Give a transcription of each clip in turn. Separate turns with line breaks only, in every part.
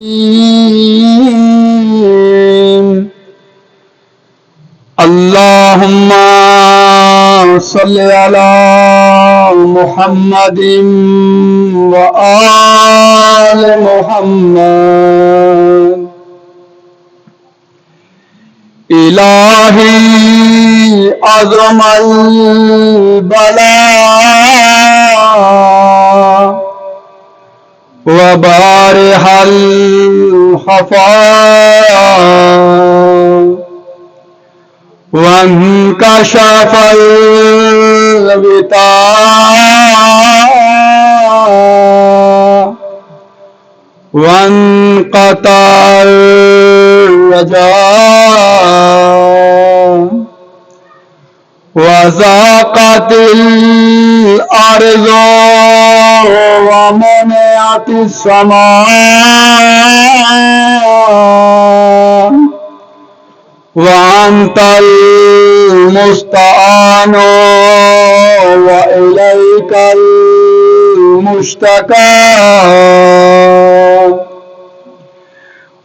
اللهم صل على محمد وآل محمد. إلهي عظم البلاء وبارح الخفاء وانكشف الغطاء وانقطع الرجاء وضاقت الأرض ومنعت السماء وأنت المستعان وإليك المشتكى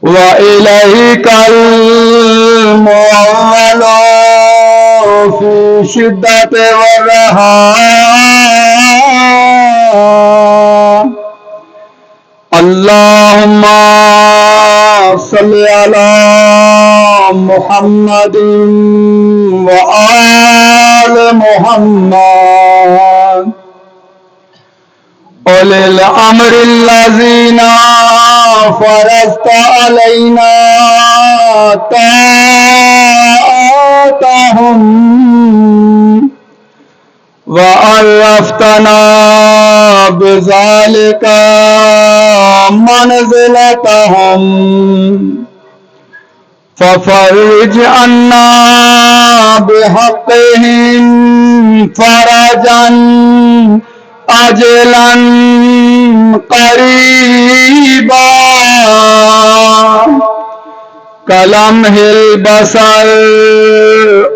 وإليك المعول في شدة والرخاء. اللهم صل على محمد وآل محمد. أولي الأمر الذين فرضت علينا طاعتهم وعرفتنا بذلك منزلتهم ففرج عنا بحقهم فرجا عاجلا قريبا كلمح البصر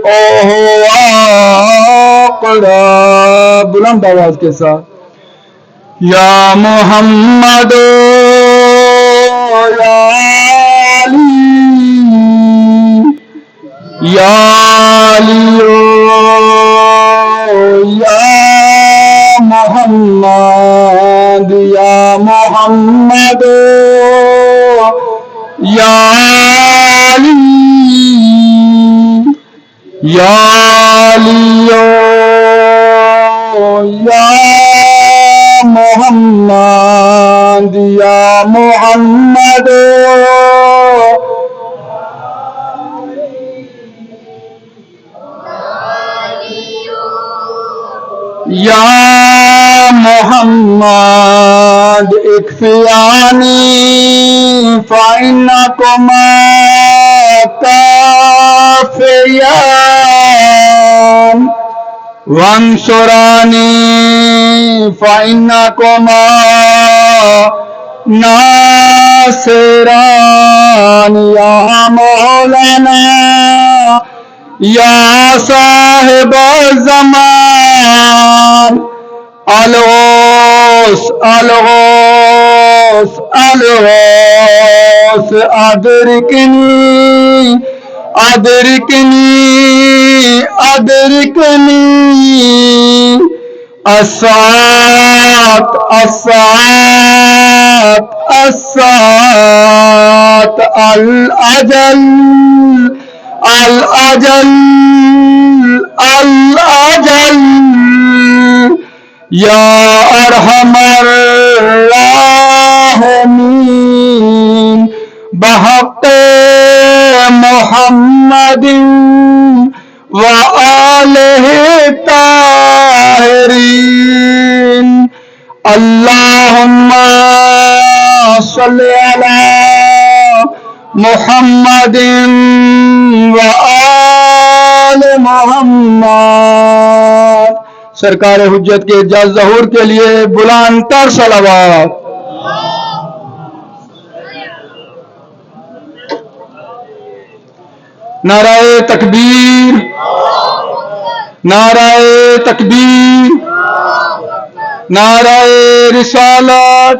وهو أقرب. بلند آواز کے ساتھ یا محمد یا علی یا علی یا محمد یا محمد یا علی یا علی یا محمد یا محمد یا محمد اکفیانی فإنکما کافیان وانصرانی فإنکما ناصران. یا مولانا یا صاحب الزمان الغوث الغوث الغوث أدركني أدركني أدركني الساعة الساعة الساعة الأجل الأجل الأجل. یا ارحم الراحمین بحق محمد وآلہ الطاہرین. اللہم صل علی محمد وآل محمد. سرکار حجت کے اعجاز ظہور کے لیے بلند تر صلوات. نعرہ تکبیر نعرہ تکبیر نعرہ رسالت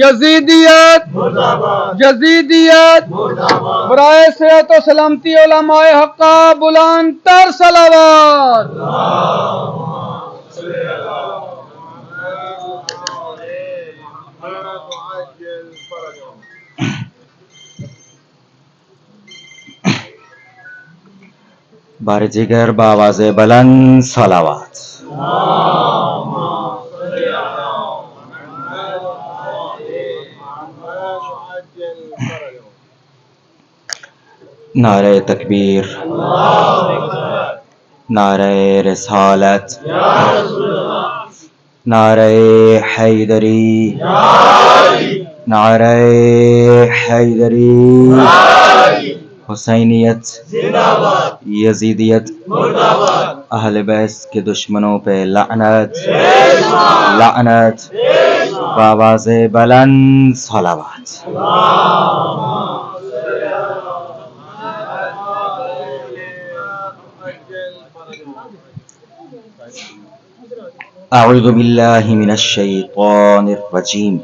یزیدیت یزیدیت برائے صحت و سلامتی علماء حقہ بلند تر صلوات.
بار دیگر با آواز بلند صلوات. نعرہ تکبیر، نعرہ رسالت، نعرہ حیدری، نعرہ حیدری، حسینیت، یزیدیت، اہل بیت کے دشمنوں پہ لعنت، لعنت، بآواز بلند صلوات. اعوذ باللہ من الشیطان الرجیم.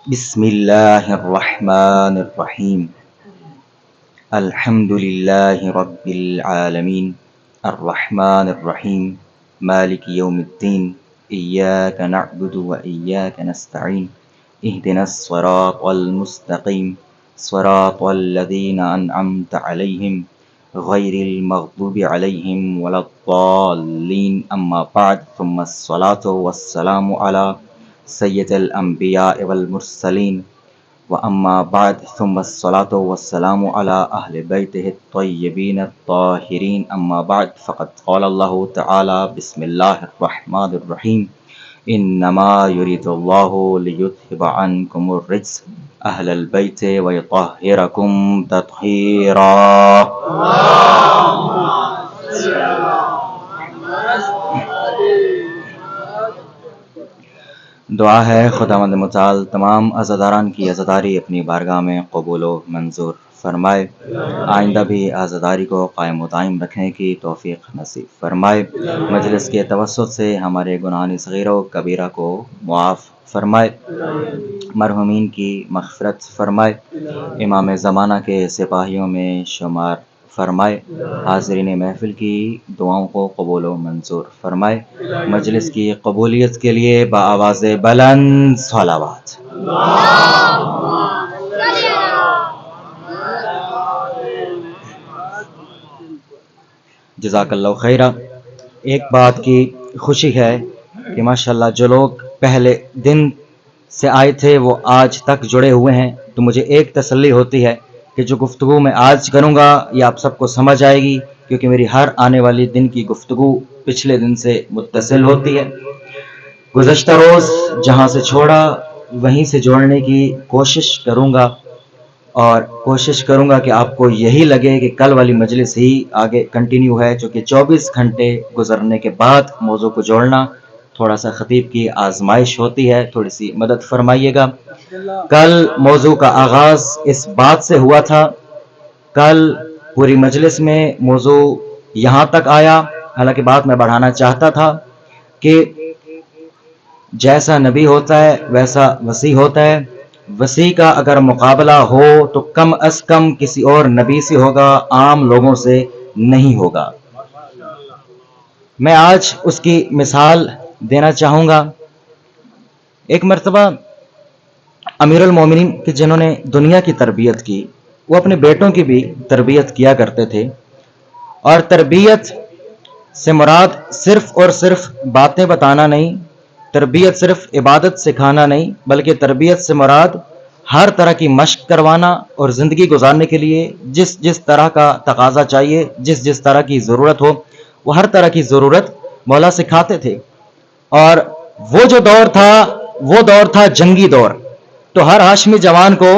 بسم اللہ الرحمن الرحیم. الحمد للہ رب العالمین الرحمن الرحیم مالک یوم الدین ایاک نعبد و ایاک نستعین اہدنا الصراط المستقیم صراط الذین انعمت علیہم غیر المغضوب علیہم ولا الضالین. اما بعد ثم الصلاة والسلام علی سید الانبیاء والمرسلین واما بعد ثم الصلاة والسلام علی اہل بیتہ الطیبین الطاہرین. اما بعد فقد قال اللہ تعالی بسم اللہ الرحمن الرحیم انما یرید اللہ لیذہب عنکم الرجس اہل البیت ویطہرکم تطہیرا. دعا ہے خداوند متعال تمام عزاداران کی عزاداری اپنی بارگاہ میں قبول و منظور فرمائے. آئندہ بھی عزاداری کو قائم و دائم رکھنے کی توفیق نصیب فرمائے. مجلس کے توسط سے ہمارے گناہان صغیرہ و کبیرہ کو معاف فرمائے. مرحومین کی مغفرت فرمائے. امام زمانہ کے سپاہیوں میں شمار فرمائے. حاضرین محفل کی دعاؤں کو قبول و منظور فرمائے. مجلس کی قبولیت کے لیے بآواز بلند صلوات. جزاک اللہ خیرہ. ایک بات کی خوشی ہے کہ ماشاءاللہ جو لوگ پہلے دن سے آئے تھے وہ آج تک جڑے ہوئے ہیں، تو مجھے ایک تسلی ہوتی ہے کہ جو گفتگو میں آج کروں گا یہ آپ سب کو سمجھ آئے گی، کیونکہ میری ہر آنے والی دن کی گفتگو پچھلے دن سے متصل ہوتی ہے. گزشتہ روز جہاں سے چھوڑا وہیں سے جوڑنے کی کوشش کروں گا، اور کوشش کروں گا کہ آپ کو یہی لگے کہ کل والی مجلس ہی آگے کنٹینیو ہے، چونکہ 24 گھنٹے گزرنے کے بعد موضوع کو جوڑنا تھوڑا سا خطیب کی آزمائش ہوتی ہے، تھوڑی سی مدد فرمائیے گا. کل موضوع کا آغاز اس بات سے ہوا تھا، کل پوری مجلس میں موضوع یہاں تک آیا، حالانکہ بات میں بڑھانا چاہتا تھا کہ جیسا نبی ہوتا ہے ویسا وصی ہوتا ہے. وصی کا اگر مقابلہ ہو تو کم از کم کسی اور نبی سے ہوگا، عام لوگوں سے نہیں ہوگا. میں آج اس کی مثال دینا چاہوں گا. ایک مرتبہ امیر المومنین کہ جنہوں نے دنیا کی تربیت کی وہ اپنے بیٹوں کی بھی تربیت کیا کرتے تھے، اور تربیت سے مراد صرف اور صرف باتیں بتانا نہیں، تربیت صرف عبادت سکھانا نہیں، بلکہ تربیت سے مراد ہر طرح کی مشق کروانا، اور زندگی گزارنے کے لیے جس جس طرح کا تقاضا چاہیے، جس جس طرح کی ضرورت ہو، وہ ہر طرح کی ضرورت مولا سکھاتے تھے. اور وہ جو دور تھا وہ دور تھا جنگی دور، تو ہر ہاشمی جوان کو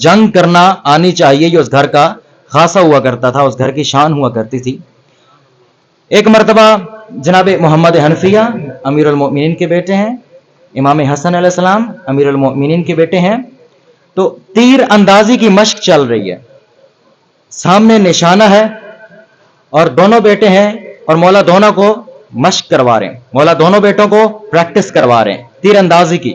جنگ کرنا آنی چاہیے، یہ اس گھر کا خاصا ہوا کرتا تھا، اس گھر کی شان ہوا کرتی تھی. ایک مرتبہ جناب محمد حنفیہ امیر المؤمنین کے بیٹے ہیں، امام حسن علیہ السلام امیر المؤمنین کے بیٹے ہیں، تو تیر اندازی کی مشق چل رہی ہے، سامنے نشانہ ہے اور دونوں بیٹے ہیں، اور مولا دونوں کو مشق کروا رہے ہیں، مولا دونوں بیٹوں کو پریکٹس کروا رہے ہیں تیر اندازی کی.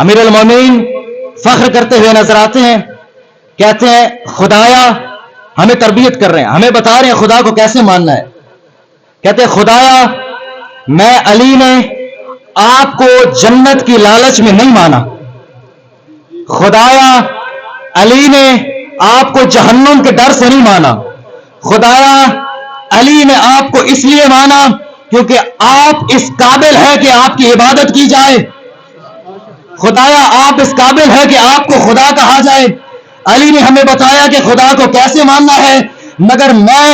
امیر المومنین فخر کرتے ہوئے نظر آتے ہیں, کہتے ہیں خدایا ہمیں تربیت کر رہے ہیں, ہمیں بتا رہے ہیں خدا کو کیسے ماننا ہے. کہتے ہیں خدایا میں علی نے آپ کو جنت کی لالچ میں نہیں مانا, خدایا علی نے آپ کو جہنم کے ڈر سے نہیں مانا, خدایا علی نے آپ کو اس لیے مانا کیونکہ آپ اس قابل ہے کہ آپ کی عبادت کی جائے, خدایا آپ اس قابل ہے کہ آپ کو خدا کہا جائے. علی نے ہمیں بتایا کہ خدا کو کیسے ماننا ہے, مگر میں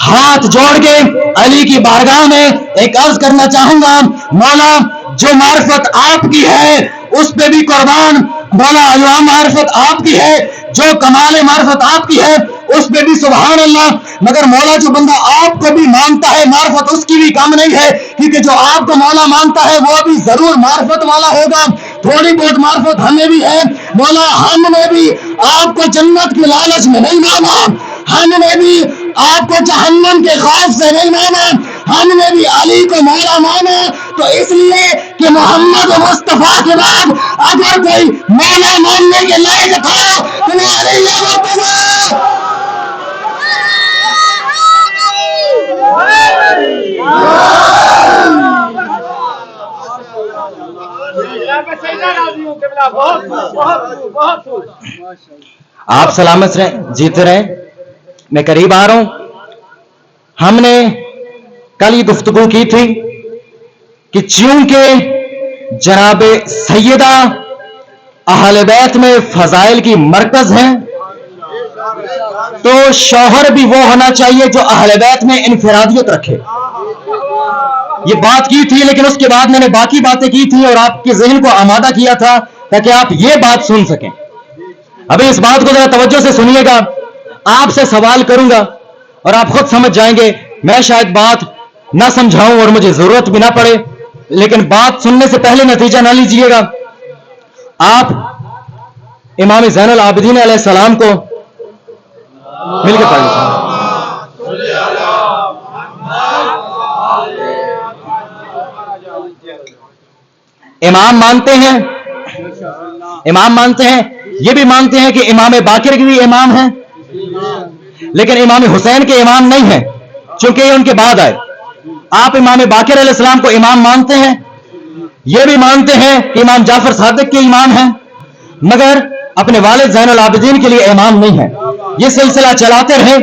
ہاتھ جوڑ کے علی کی بارگاہ میں ایک عرض کرنا چاہوں گا, مولا جو معرفت آپ کی ہے اس پہ بھی قربان, مولا جو معرفت آپ کی ہے, جو کمال معرفت آپ کی ہے اس پہ بھی سبحان اللہ, مگر مولا جو بندہ آپ کو بھی مانتا ہے معرفت اس کی بھی کم نہیں ہے, کیونکہ جو آپ کو مولا مانتا ہے وہ بھی ضرور معرفت والا ہوگا. تھوڑی بہت معرفت ہمیں بھی ہے, مولا ہم نے بھی آپ کو جنت کی لالچ میں نہیں مانا, ہم نے بھی آپ کو جہنم کے خوف سے نہیں مانا, ہم نے بھی علی کو مولا مانا. تو اس لیے کہ محمد مصطفیٰ کے بعد اگر کوئی مولا ماننے کے لائق تھا تو وہ علی مرتضیٰ. آپ سلامت رہیں, جیتے رہیں. میں قریب آ رہا ہوں. ہم نے کل یہ گفتگو کی تھی کہ چونکہ جناب سیدہ اہل بیت میں فضائل کی مرکز ہیں تو شوہر بھی وہ ہونا چاہیے جو اہل بیت میں انفرادیت رکھے. یہ بات کی تھی, لیکن اس کے بعد میں نے باقی باتیں کی تھی اور آپ کے ذہن کو آمادہ کیا تھا تاکہ آپ یہ بات سن سکیں. ابھی اس بات کو ذرا توجہ سے سنیے گا, آپ سے سوال کروں گا اور آپ خود سمجھ جائیں گے. میں شاید بات نہ سمجھاؤں اور مجھے ضرورت بھی نہ پڑے, لیکن بات سننے سے پہلے نتیجہ نہ لیجئے گا. آپ امام زین العابدین علیہ السلام کو مل کے پڑھ لیجیے. امام مانتے ہیں, یہ بھی مانتے ہیں کہ امام باقر کے بھی امام ہیں, لیکن امام حسین کے امام نہیں ہیں چونکہ یہ ان کے بعد آئے. آپ امام باقر علیہ السلام کو امام مانتے ہیں, یہ بھی مانتے ہیں کہ امام جعفر صادق کے امام ہیں, مگر اپنے والد زین العابدین کے لیے امام نہیں ہیں. یہ سلسلہ چلاتے رہے.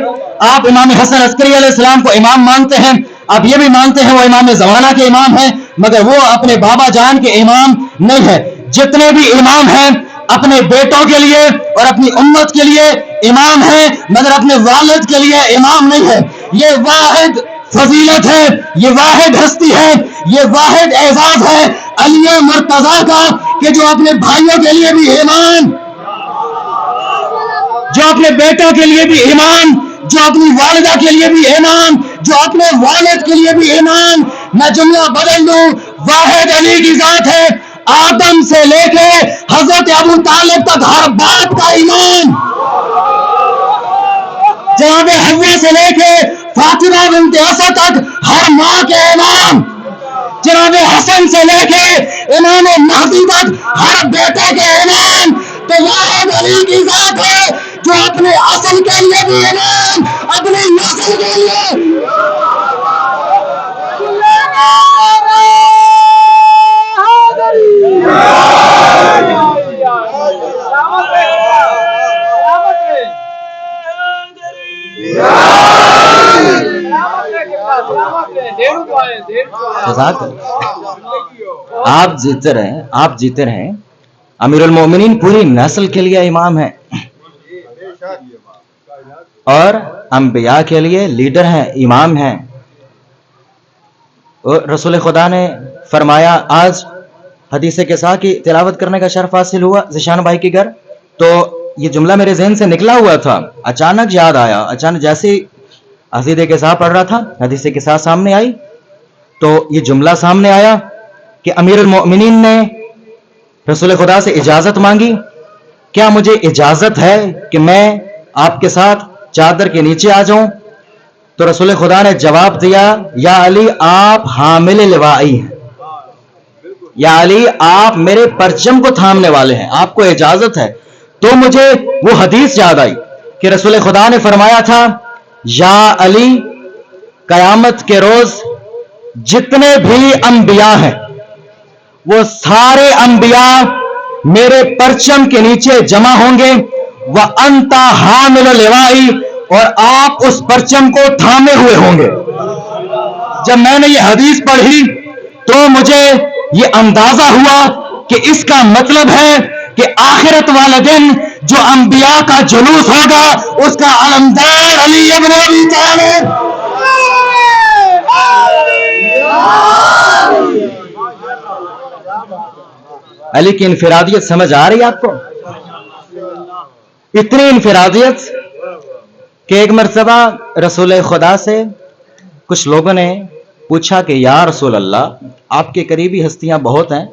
آپ امام حسن عسکری علیہ السلام کو امام مانتے ہیں, آپ یہ بھی مانتے ہیں وہ امام زمانہ کے امام ہیں, مگر وہ اپنے بابا جان کے امام نہیں ہے. جتنے بھی امام ہیں اپنے بیٹوں کے لیے اور اپنی امت کے لیے امام ہیں, مگر اپنے والد کے لیے امام نہیں ہے. یہ واحد فضیلت ہے, یہ واحد ہستی ہے, یہ واحد اعزاز ہے علی مرتضیٰ کا کہ جو اپنے بھائیوں کے لیے بھی امام, جو اپنے بیٹوں کے لیے بھی امام, جو اپنی والدہ کے لیے بھی امام, جو اپنے والد کے لیے بھی امام. میں جملہ بدل دوں, واحد علی کی ذات ہے, آدم سے لے کے حضرت ابو طالب تک ہر باپ کا امام, جناب حوا سے لے کے فاطمہ بنت اسد تک ہر ماں کے امام, جناب حسن سے لے کے امام مہدی تک ہر بیٹے کے امام. تو واحد علی کی ذات ہے جو اپنے اصل کے لیے بھی امام, اپنی نسل کے لیے. آپ جیتے رہیں. امیر المومنین پوری نسل کے لیے امام ہیں اور انبیاء کے لیے لیڈر ہیں, امام ہیں. رسول خدا نے فرمایا, آج حدیث قصہ کی تلاوت کرنے کا شرف حاصل ہوا ذیشان بھائی کے گھر, تو یہ جملہ میرے ذہن سے نکلا ہوا تھا, اچانک یاد آیا. اچانک جیسے حدیث قصہ پڑھ رہا تھا, حدیث قصہ سامنے آئی تو یہ جملہ سامنے آیا کہ امیر المؤمنین نے رسول خدا سے اجازت مانگی, کیا مجھے اجازت ہے کہ میں آپ کے ساتھ چادر کے نیچے آ جاؤں؟ تو رسول خدا نے جواب دیا, یا علی آپ حامل لوائی ہیں. یا علی آپ میرے پرچم کو تھامنے والے ہیں, آپ کو اجازت ہے. تو مجھے وہ حدیث یاد آئی کہ رسول خدا نے فرمایا تھا, یا علی قیامت کے روز جتنے بھی انبیاء ہیں وہ سارے انبیاء میرے پرچم کے نیچے جمع ہوں گے, وَأَنْتَ حَامِلُ اللِّوَاءِ, اور آپ اس پرچم کو تھامے ہوئے ہوں گے. جب میں نے یہ حدیث پڑھی تو مجھے یہ اندازہ ہوا کہ اس کا مطلب ہے کہ آخرت والے دن جو انبیاء کا جلوس ہوگا اس کا علمدار علی ابن ابی طالب. علی کی انفرادیت سمجھ آ رہی ہے آپ کو؟ اتنی انفرادیت کہ ایک مرتبہ رسول خدا سے کچھ لوگوں نے پوچھا کہ یا رسول اللہ, آپ کے قریبی ہستیاں بہت ہیں,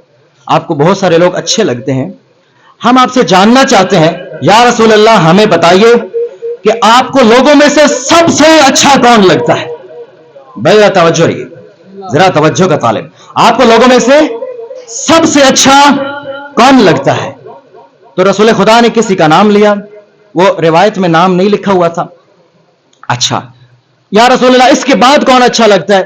آپ کو بہت سارے لوگ اچھے لگتے ہیں, ہم آپ سے جاننا چاہتے ہیں یا رسول اللہ ہمیں بتائیے کہ آپ کو لوگوں میں سے سب سے اچھا کون لگتا ہے. بھائی توجہ رہیے, ذرا توجہ کا طالب, آپ کو لوگوں میں سے سب سے اچھا کون لگتا ہے؟ تو رسول خدا نے کسی کا نام لیا, وہ روایت میں نام نہیں لکھا ہوا تھا. اچھا یا رسول اللہ اس کے بعد کون اچھا لگتا ہے؟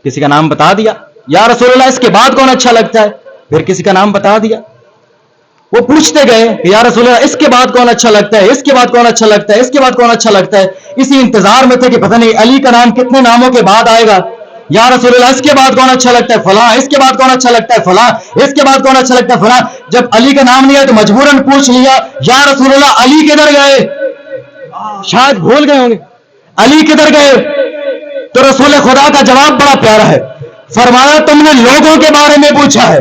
کسی کا نام بتا دیا. یا رسول اللہ اس کے بعد کون اچھا لگتا ہے؟ پھر کسی کا نام بتا دیا. وہ پوچھتے گئے کہ یا رسول اللہ اس کے بعد کون اچھا لگتا ہے, اس کے بعد کون اچھا لگتا ہے, اس کے بعد کون اچھا لگتا ہے. اسی انتظار میں تھے کہ پتہ نہیں علی کا نام کتنے ناموں کے بعد آئے گا. یا رسول اللہ اس کے بعد کون اچھا لگتا ہے؟ فلاں. اس کے بعد کون اچھا لگتا ہے؟ فلاں. اس کے بعد کون اچھا لگتا ہے؟ فلاں. جب علی کا نام لیا تو مجبوراً پوچھ لیا یا رسول اللہ علی کدھر گئے؟ شاید بھول گئے ہوں گے, علی کدھر گئے؟ تو رسول خدا کا جواب بڑا پیارا ہے, فرمایا تم نے لوگوں کے بارے میں پوچھا ہے,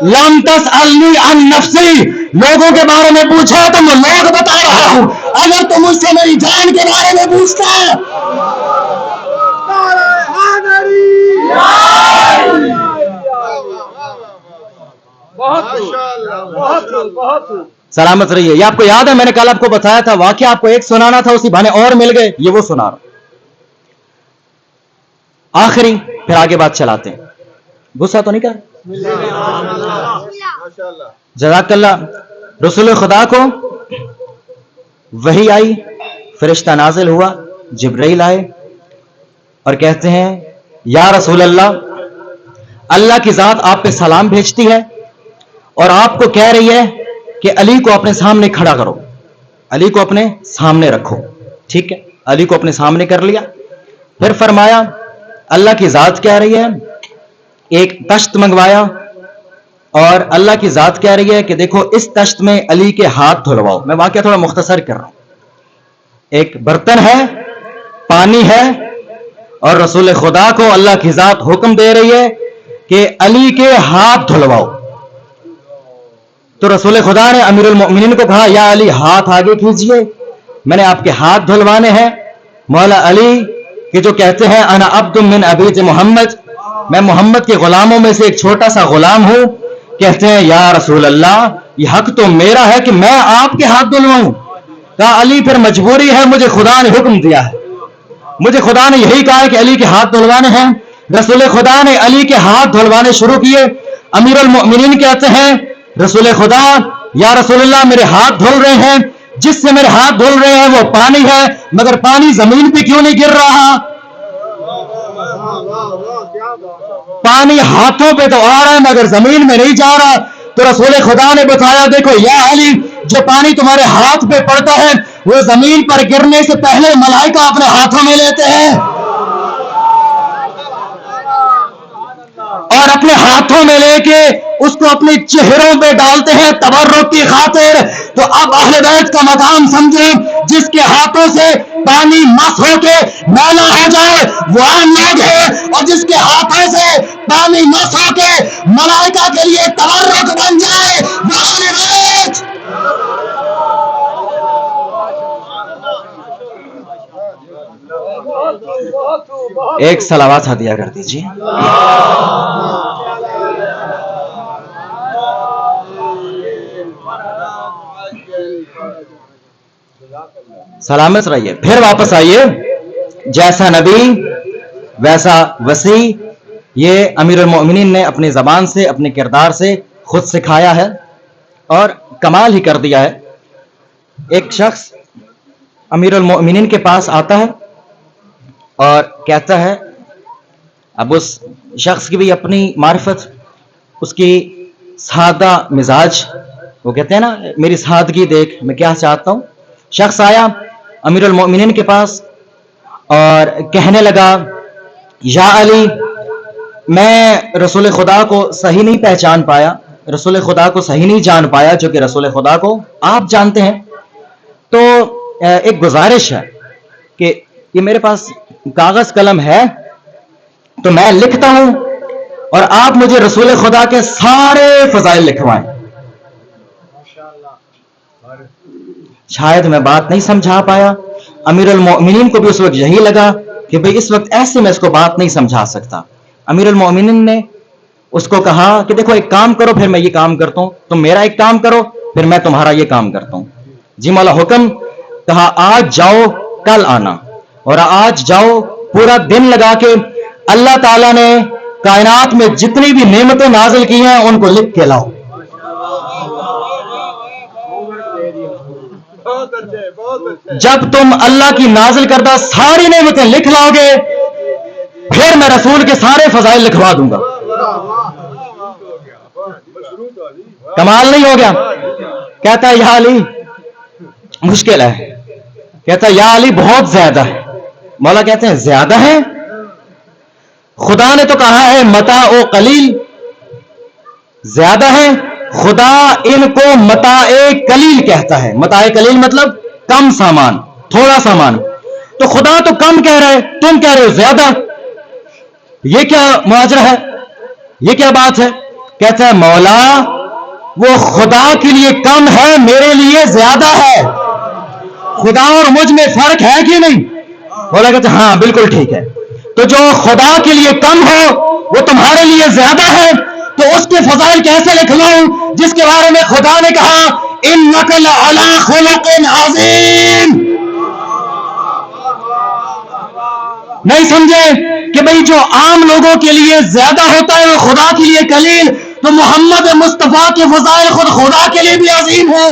لم تسألنی عن نفسی, لوگوں کے بارے میں پوچھا تو میں لوگ بتا رہا ہوں. اگر تم مجھ سے میری جان کے بارے میں پوچھتا ہے سلامت رہیے. یہ آپ کو یاد ہے میں نے کل آپ کو بتایا تھا واقعہ, آپ کو ایک سنانا تھا, اسی بہانے اور مل گئے, یہ وہ سنا رہا. آخری پھر آگے بات چلاتے ہیں. غصہ تو نہیں کر؟ جزاک اللہ. رسول خدا کو وحی آئی, فرشتہ نازل ہوا, جبرائیل آئے اور کہتے ہیں یا رسول اللہ, اللہ کی ذات آپ پہ سلام بھیجتی ہے اور آپ کو کہہ رہی ہے کہ علی کو اپنے سامنے کھڑا کرو, علی کو اپنے سامنے رکھو. ٹھیک ہے, علی کو اپنے سامنے کر لیا. پھر فرمایا اللہ کی ذات کہہ رہی ہے, ایک تشت منگوایا اور اللہ کی ذات کہہ رہی ہے کہ دیکھو اس تشت میں علی کے ہاتھ دھلواؤ. میں واقعہ تھوڑا مختصر کر رہا ہوں. ایک برتن ہے, پانی ہے, اور رسول خدا کو اللہ کی ذات حکم دے رہی ہے کہ علی کے ہاتھ دھلواؤ. تو رسول خدا نے امیر المؤمنین کو کہا یا علی ہاتھ آگے کیجئے, میں نے آپ کے ہاتھ دھلوانے ہیں. مولا علی کہ جو کہتے ہیں انا عبد من عبید محمد, میں محمد کے غلاموں میں سے ایک چھوٹا سا غلام ہوں, کہتے ہیں یا رسول اللہ یہ حق تو میرا ہے کہ میں آپ کے ہاتھ دھلواؤں. کہا علی پھر مجبوری ہے, مجھے خدا نے حکم دیا ہے, مجھے خدا نے یہی کہا ہے کہ علی کے ہاتھ دھلوانے ہیں. رسول خدا نے علی کے ہاتھ دھلوانے شروع کیے. امیر المؤمنین کہتے ہیں رسول خدا یا رسول اللہ میرے ہاتھ دھل رہے ہیں, جس سے میرے ہاتھ دھل رہے ہیں وہ پانی ہے, مگر پانی زمین پہ کیوں نہیں گر رہا؟ پانی ہاتھوں پہ تو آ رہا ہے مگر زمین میں نہیں جا رہا. تو رسول خدا نے بتایا دیکھو یا علی جو پانی تمہارے ہاتھ پہ پڑتا ہے وہ زمین پر گرنے سے پہلے ملائکہ اپنے ہاتھوں میں لیتے ہیں اور اپنے ہاتھوں میں لے کے اس کو اپنے چہروں پہ ڈالتے ہیں تبرک کی خاطر. تو اب اہل بیت کا مقام سمجھیں, جس کے ہاتھوں سے پانی مس ہو کے میلا ہو جائے وہ عام لوگ ہے, اور جس کے ہاتھوں سے پانی مس ہو کے ملائکہ کے لیے تبرک بن جائے وہ اہل بیت. ایک صلوات ہدیہ کر دیجیے. سلامت رہیے. پھر واپس آئیے. جیسا نبی ویسا وسیع یہ امیر المؤمنین نے اپنی زبان سے اپنے کردار سے خود سکھایا ہے اور کمال ہی کر دیا ہے. ایک شخص امیر المؤمنین کے پاس آتا ہے اور کہتا ہے, اب اس شخص کی بھی اپنی معرفت, اس کی سادہ مزاج, وہ کہتے ہیں نا میری سادگی دیکھ میں کیا چاہتا ہوں. شخص آیا امیر المؤمنین کے پاس اور کہنے لگا, یا علی, میں رسول خدا کو صحیح نہیں پہچان پایا, رسول خدا کو صحیح نہیں جان پایا, جو کہ رسول خدا کو آپ جانتے ہیں. تو ایک گزارش ہے کہ یہ میرے پاس کاغذ قلم ہے تو میں لکھتا ہوں اور آپ مجھے رسول خدا کے سارے فضائل لکھوائیں. شاید میں بات نہیں سمجھا پایا. امیر المؤمنین کو بھی اس وقت یہی لگا کہ بھئی اس وقت ایسے میں اس کو بات نہیں سمجھا سکتا. امیر المؤمنین نے اس کو کہا کہ دیکھو ایک کام کرو, پھر میں یہ کام کرتا ہوں, تم میرا ایک کام کرو پھر میں تمہارا یہ کام کرتا ہوں. جی مولا حکم. کہا آج جاؤ کل آنا, اور آج جاؤ پورا دن لگا کے اللہ تعالیٰ نے کائنات میں جتنی بھی نعمتیں نازل کی ہیں ان کو لکھ کے لاؤ. جب تم اللہ کی نازل کردہ ساری نعمتیں لکھ لاؤ گے پھر میں رسول کے سارے فضائل لکھوا دوں گا. کمال نہیں ہو گیا؟ کہتا ہے یا علی مشکل ہے, کہتا ہے یا علی بہت زیادہ ہے. مولا کہتے ہیں زیادہ ہے؟ خدا نے تو کہا ہے متاع قلیل, زیادہ ہے. خدا ان کو متاع قلیل کہتا ہے. متاع قلیل مطلب کم سامان, تھوڑا سامان. تو خدا تو کم کہہ رہا ہے, تم کہہ رہے ہو زیادہ. یہ کیا معاجرہ ہے, یہ کیا بات ہے؟ کہتا ہے مولا وہ خدا کے لیے کم ہے, میرے لیے زیادہ ہے. خدا اور مجھ میں فرق ہے کہ نہیں؟ مولا کہتے ہیں ہاں بالکل ٹھیک ہے. تو جو خدا کے لیے کم ہو وہ تمہارے لیے زیادہ ہے, تو اس کے فضائل کیسے لکھ لوں جس کے بارے میں خدا نے کہا انک لعلی خلق عظیم. نہیں سمجھے کہ بھئی جو عام لوگوں کے لیے زیادہ ہوتا ہے وہ خدا کے لیے قلیل, تو محمد مصطفیٰ کے فضائل خود خدا کے لیے بھی عظیم ہے.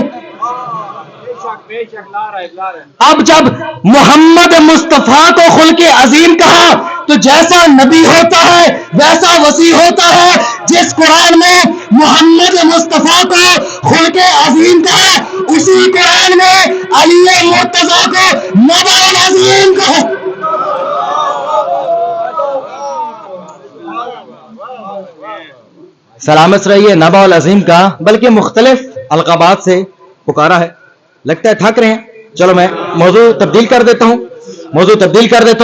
اب جب محمد مصطفیٰ کو خلق عظیم کہا تو جیسا نبی ہوتا ہے ویسا وسیع ہوتا ہے. جس قرآن میں محمد مصطفیٰ کو خلق عظیم کہا اسی قرآن میں علی مرتضیٰ کو نبع العظیم کہا. سلامت رہیے. نبع العظیم کا بلکہ مختلف القابات سے پکارا ہے. لگتا ہے تھک رہے ہیں, چلو میں موضوع تبدیل کر دیتا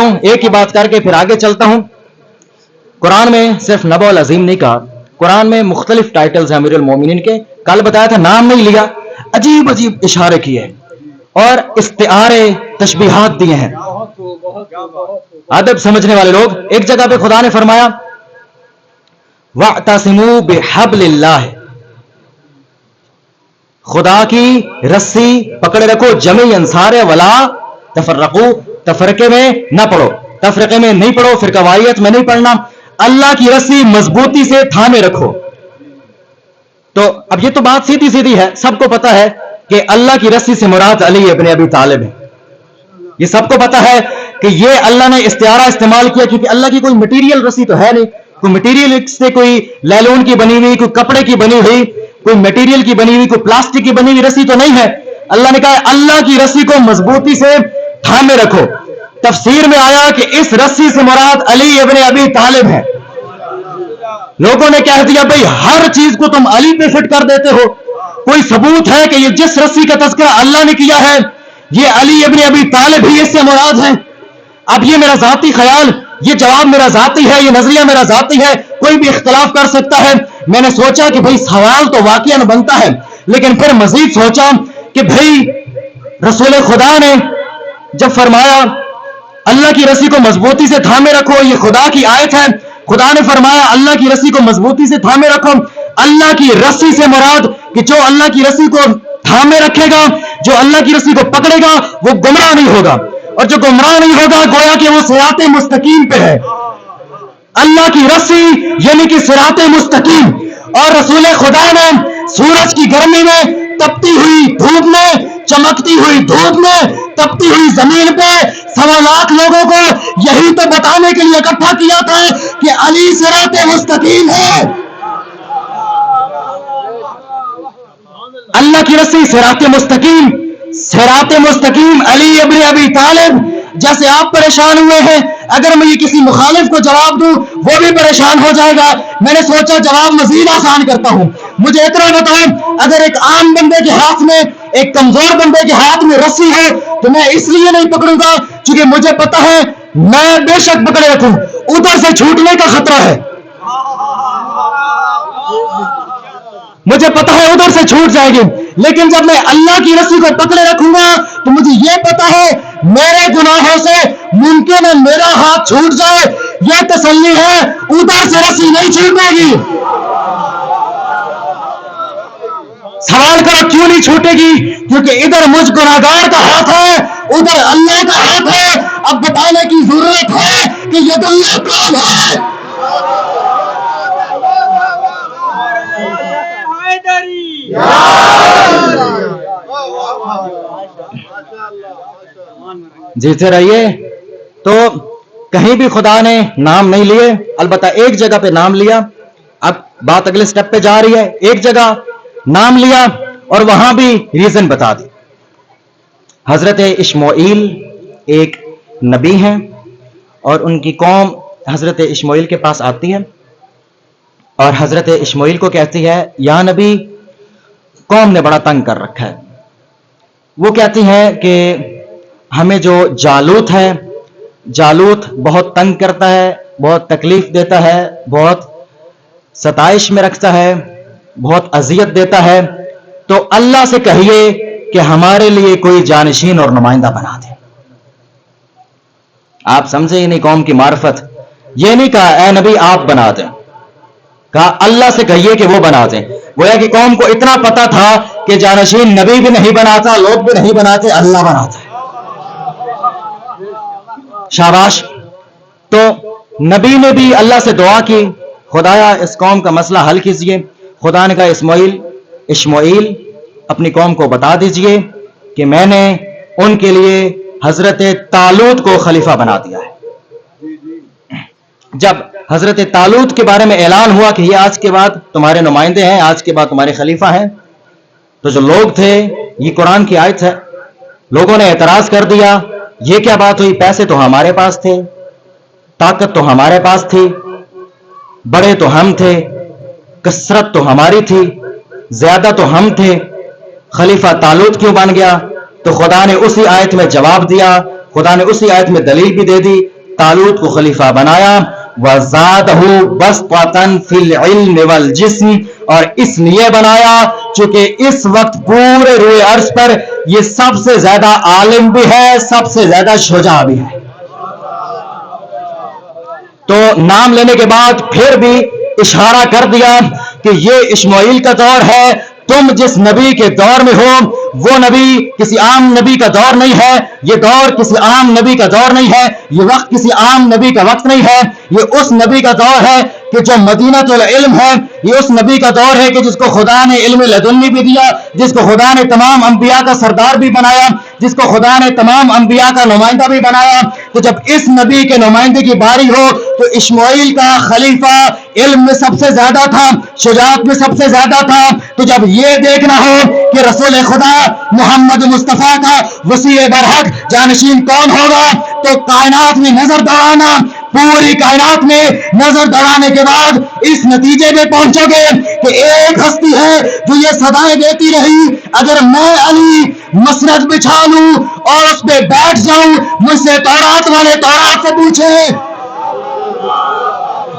ہوں. ایک ہی بات کر کے پھر آگے چلتا ہوں. قرآن میں صرف نبع العظیم نہیں کہا, قرآن میں مختلف ٹائٹلز ہیں امیر المومنین کے. کل بتایا تھا نام نہیں لیا, عجیب عجیب اشارے کیے اور استعارے تشبیہات دیے ہیں. ادب سمجھنے والے لوگ, ایک جگہ پہ خدا نے فرمایا وَاعْتَصِمُوا بِحَبْلِ اللَّهِ, خدا کی رسی پکڑے رکھو, جميعاً سارے, ولا تفرقوا, تفرقے میں نہ پڑو, تفرقے میں نہیں پڑو, فرقواریت میں نہیں پڑنا, اللہ کی رسی مضبوطی سے تھامے رکھو. تو اب یہ تو بات سیدھی سیدھی ہے, سب کو پتا ہے کہ اللہ کی رسی سے مراد علی ابن ابی طالب ہے. یہ سب کو پتا ہے کہ یہ اللہ نے استعارہ استعمال کیا کیونکہ اللہ کی کوئی مٹیریل رسی تو ہے نہیں, کوئی مٹیریل سے کوئی لیلون کی بنی ہوئی, کوئی کپڑے کی بنی ہوئی, کوئی مٹیریل کی بنی ہوئی, کوئی پلاسٹک کی بنی ہوئی رسی تو نہیں ہے. اللہ نے کہا اللہ کی رسی کو مضبوطی سے تھامے رکھو. تفسیر میں آیا کہ اس رسی سے مراد علی ابن ابی طالب ہے. لوگوں نے کہہ دیا بھئی ہر چیز کو تم علی پہ فٹ کر دیتے ہو, کوئی ثبوت ہے کہ یہ جس رسی کا تذکرہ اللہ نے کیا ہے یہ علی ابن ابی طالب ہی اس سے مراد ہے. اب یہ میرا ذاتی خیال, یہ جواب میرا ذاتی ہے, یہ نظریہ میرا ذاتی ہے, کوئی بھی اختلاف کر سکتا ہے. میں نے سوچا کہ بھئی سوال تو واقعاً بنتا ہے, لیکن پھر مزید سوچا کہ بھئی رسول خدا نے جب فرمایا اللہ کی رسی کو مضبوطی سے تھامے رکھو, یہ خدا کی آیت ہے, خدا نے فرمایا اللہ کی رسی کو مضبوطی سے تھامے رکھو. اللہ کی رسی سے مراد کہ جو اللہ کی رسی کو تھامے رکھے گا, جو اللہ کی رسی کو پکڑے گا وہ گمراہ نہیں ہوگا, اور جو گمراہ نہیں ہوگا گویا کہ وہ صراط مستقیم پہ ہے. اللہ کی رسی یعنی کہ صراط مستقیم. اور رسول خدا نے سورج کی گرمی میں، تپتی ہوئی دھوپ میں، چمکتی ہوئی دھوپ میں، تپتی ہوئی زمین پہ 1.25 لاکھ لوگوں کو یہی تو بتانے کے لیے اکٹھا کیا تھا کہ علی صراط مستقیم ہے. اللہ کی رسی صراط مستقیم. صراط مستقیم علی ابن ابی طالب. جیسے آپ پریشان ہوئے ہیں، اگر میں یہ کسی مخالف کو جواب دوں وہ بھی پریشان ہو جائے گا. میں نے سوچا جواب مزید آسان کرتا ہوں. مجھے اتنا بتاؤ، اگر ایک عام بندے کے ہاتھ میں، ایک کمزور بندے کے ہاتھ میں رسی ہے تو میں اس لیے نہیں پکڑوں گا کیونکہ مجھے پتا ہے میں بے شک پکڑے رکھوں، ادھر سے چھوٹنے کا خطرہ ہے. مجھے پتا ہے ادھر سے چھوٹ جائے گی. لیکن جب میں اللہ کی رسی کو پکڑے رکھوں گا تو مجھے یہ پتا ہے میرے گناہوں سے ممکن ہے میرا ہاتھ چھوٹ جائے. یہ تسلی ہے ادھر سے رسی نہیں چھوٹے گی. سوال کرو کیوں نہیں چھوٹے گی؟ کیونکہ ادھر مجھ گناہگار کا ہاتھ ہے، ادھر اللہ کا ہاتھ ہے. اب بتانے کی ضرورت ہے کہ ید اللہ کون ہے. جیتے رہیے. تو کہیں بھی خدا نے نام نہیں لیے، البتہ ایک جگہ پہ نام لیا. اب بات اگلے سٹیپ پہ جا رہی ہے. ایک جگہ نام لیا اور وہاں بھی ریزن بتا دی. حضرت اشمعیل ایک نبی ہیں اور ان کی قوم حضرت اشمعیل کے پاس آتی ہے اور حضرت اشمعیل کو کہتی ہے یا نبی قوم نے بڑا تنگ کر رکھا ہے. وہ کہتی ہیں کہ ہمیں جو جالوت ہے، جالوت بہت تنگ کرتا ہے، بہت تکلیف دیتا ہے، بہت ستائش میں رکھتا ہے، بہت اذیت دیتا ہے. تو اللہ سے کہیے کہ ہمارے لیے کوئی جانشین اور نمائندہ بنا دے. آپ سمجھے نہیں قوم کی معرفت. یہ نہیں کہا اے نبی آپ بنا دیں، کہا اللہ سے کہیے کہ وہ بنا دیں. گویا کہ قوم کو اتنا پتا تھا کہ جانشین نبی بھی نہیں بناتا، لوگ بھی نہیں بناتے، اللہ بناتا ہے. شاباش. تو نبی نے بھی اللہ سے دعا کی خدایا اس قوم کا مسئلہ حل کیجیے. خدا نے کہا اشمعیل اپنی قوم کو بتا دیجئے کہ میں نے ان کے لیے حضرت طالوت کو خلیفہ بنا دیا ہے. جب حضرت طالوت کے بارے میں اعلان ہوا کہ یہ آج کے بعد تمہارے نمائندے ہیں، آج کے بعد تمہارے خلیفہ ہیں، تو جو لوگ تھے، یہ قرآن کی آیت ہے، لوگوں نے اعتراض کر دیا یہ کیا بات ہوئی؟ پیسے تو ہمارے پاس تھے، طاقت تو ہمارے پاس تھی، بڑے تو ہم تھے، کثرت تو ہماری تھی، زیادہ تو ہم تھے، خلیفہ طالوت کیوں بن گیا؟ تو خدا نے اسی آیت میں جواب دیا، خدا نے اسی آیت میں دلیل بھی دے دی. طالوت کو خلیفہ بنایا وَزَادَهُ بَسْطَةً فِي الْعِلْمِ وَالْجِسْمِ، اور اس لیے بنایا چونکہ اس وقت پورے روئے عرض پر یہ سب سے زیادہ عالم بھی ہے، سب سے زیادہ شجاع بھی ہے. تو نام لینے کے بعد پھر بھی اشارہ کر دیا کہ یہ اشمعیل کا دور ہے، تم جس نبی کے دور میں ہو وہ نبی کسی عام نبی کا دور نہیں ہے، یہ دور کسی عام نبی کا دور نہیں ہے، یہ وقت کسی عام نبی کا وقت نہیں ہے. یہ اس نبی کا دور ہے کہ جو مدینۃ العلم ہے، یہ اس نبی کا دور ہے کہ جس کو خدا نے علم لدنی بھی دیا، جس کو خدا نے تمام انبیاء کا سردار بھی بنایا، جس کو خدا نے تمام انبیاء کا نمائندہ بھی بنایا. تو جب اس نبی کے نمائندے کی باری ہو تو اشمعیل کا خلیفہ علم میں سب سے زیادہ تھا، شجاعت میں سب سے زیادہ تھا. تو جب یہ دیکھنا ہو کہ رسول خدا محمد مصطفیٰ کا وسیع برحق جانشین کون ہوگا تو کائنات میں نظر دوڑانا، پوری کائنات میں نظر دوڑانے کے بعد اس نتیجے میں پہنچو گے کہ ایک ہستی ہے جو یہ صدائیں دیتی رہی اگر میں علی مسند بچھا لوں اور اس پہ بیٹھ جاؤں، مجھ سے تورات والے تورات سے پوچھے،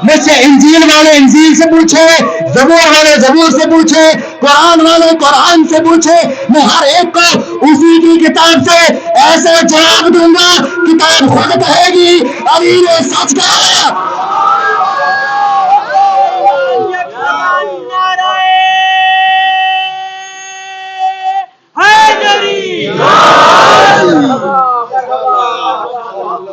مجھ سے انجیل والے انجیل سے پوچھے، زبور والے زبور سے پوچھے، قرآن والے قرآن سے پوچھے، میں ہر ایک کو اسی کی کتاب سے ایسے جواب دوں گا کتاب خود کہے گی علی نے سچ کہا.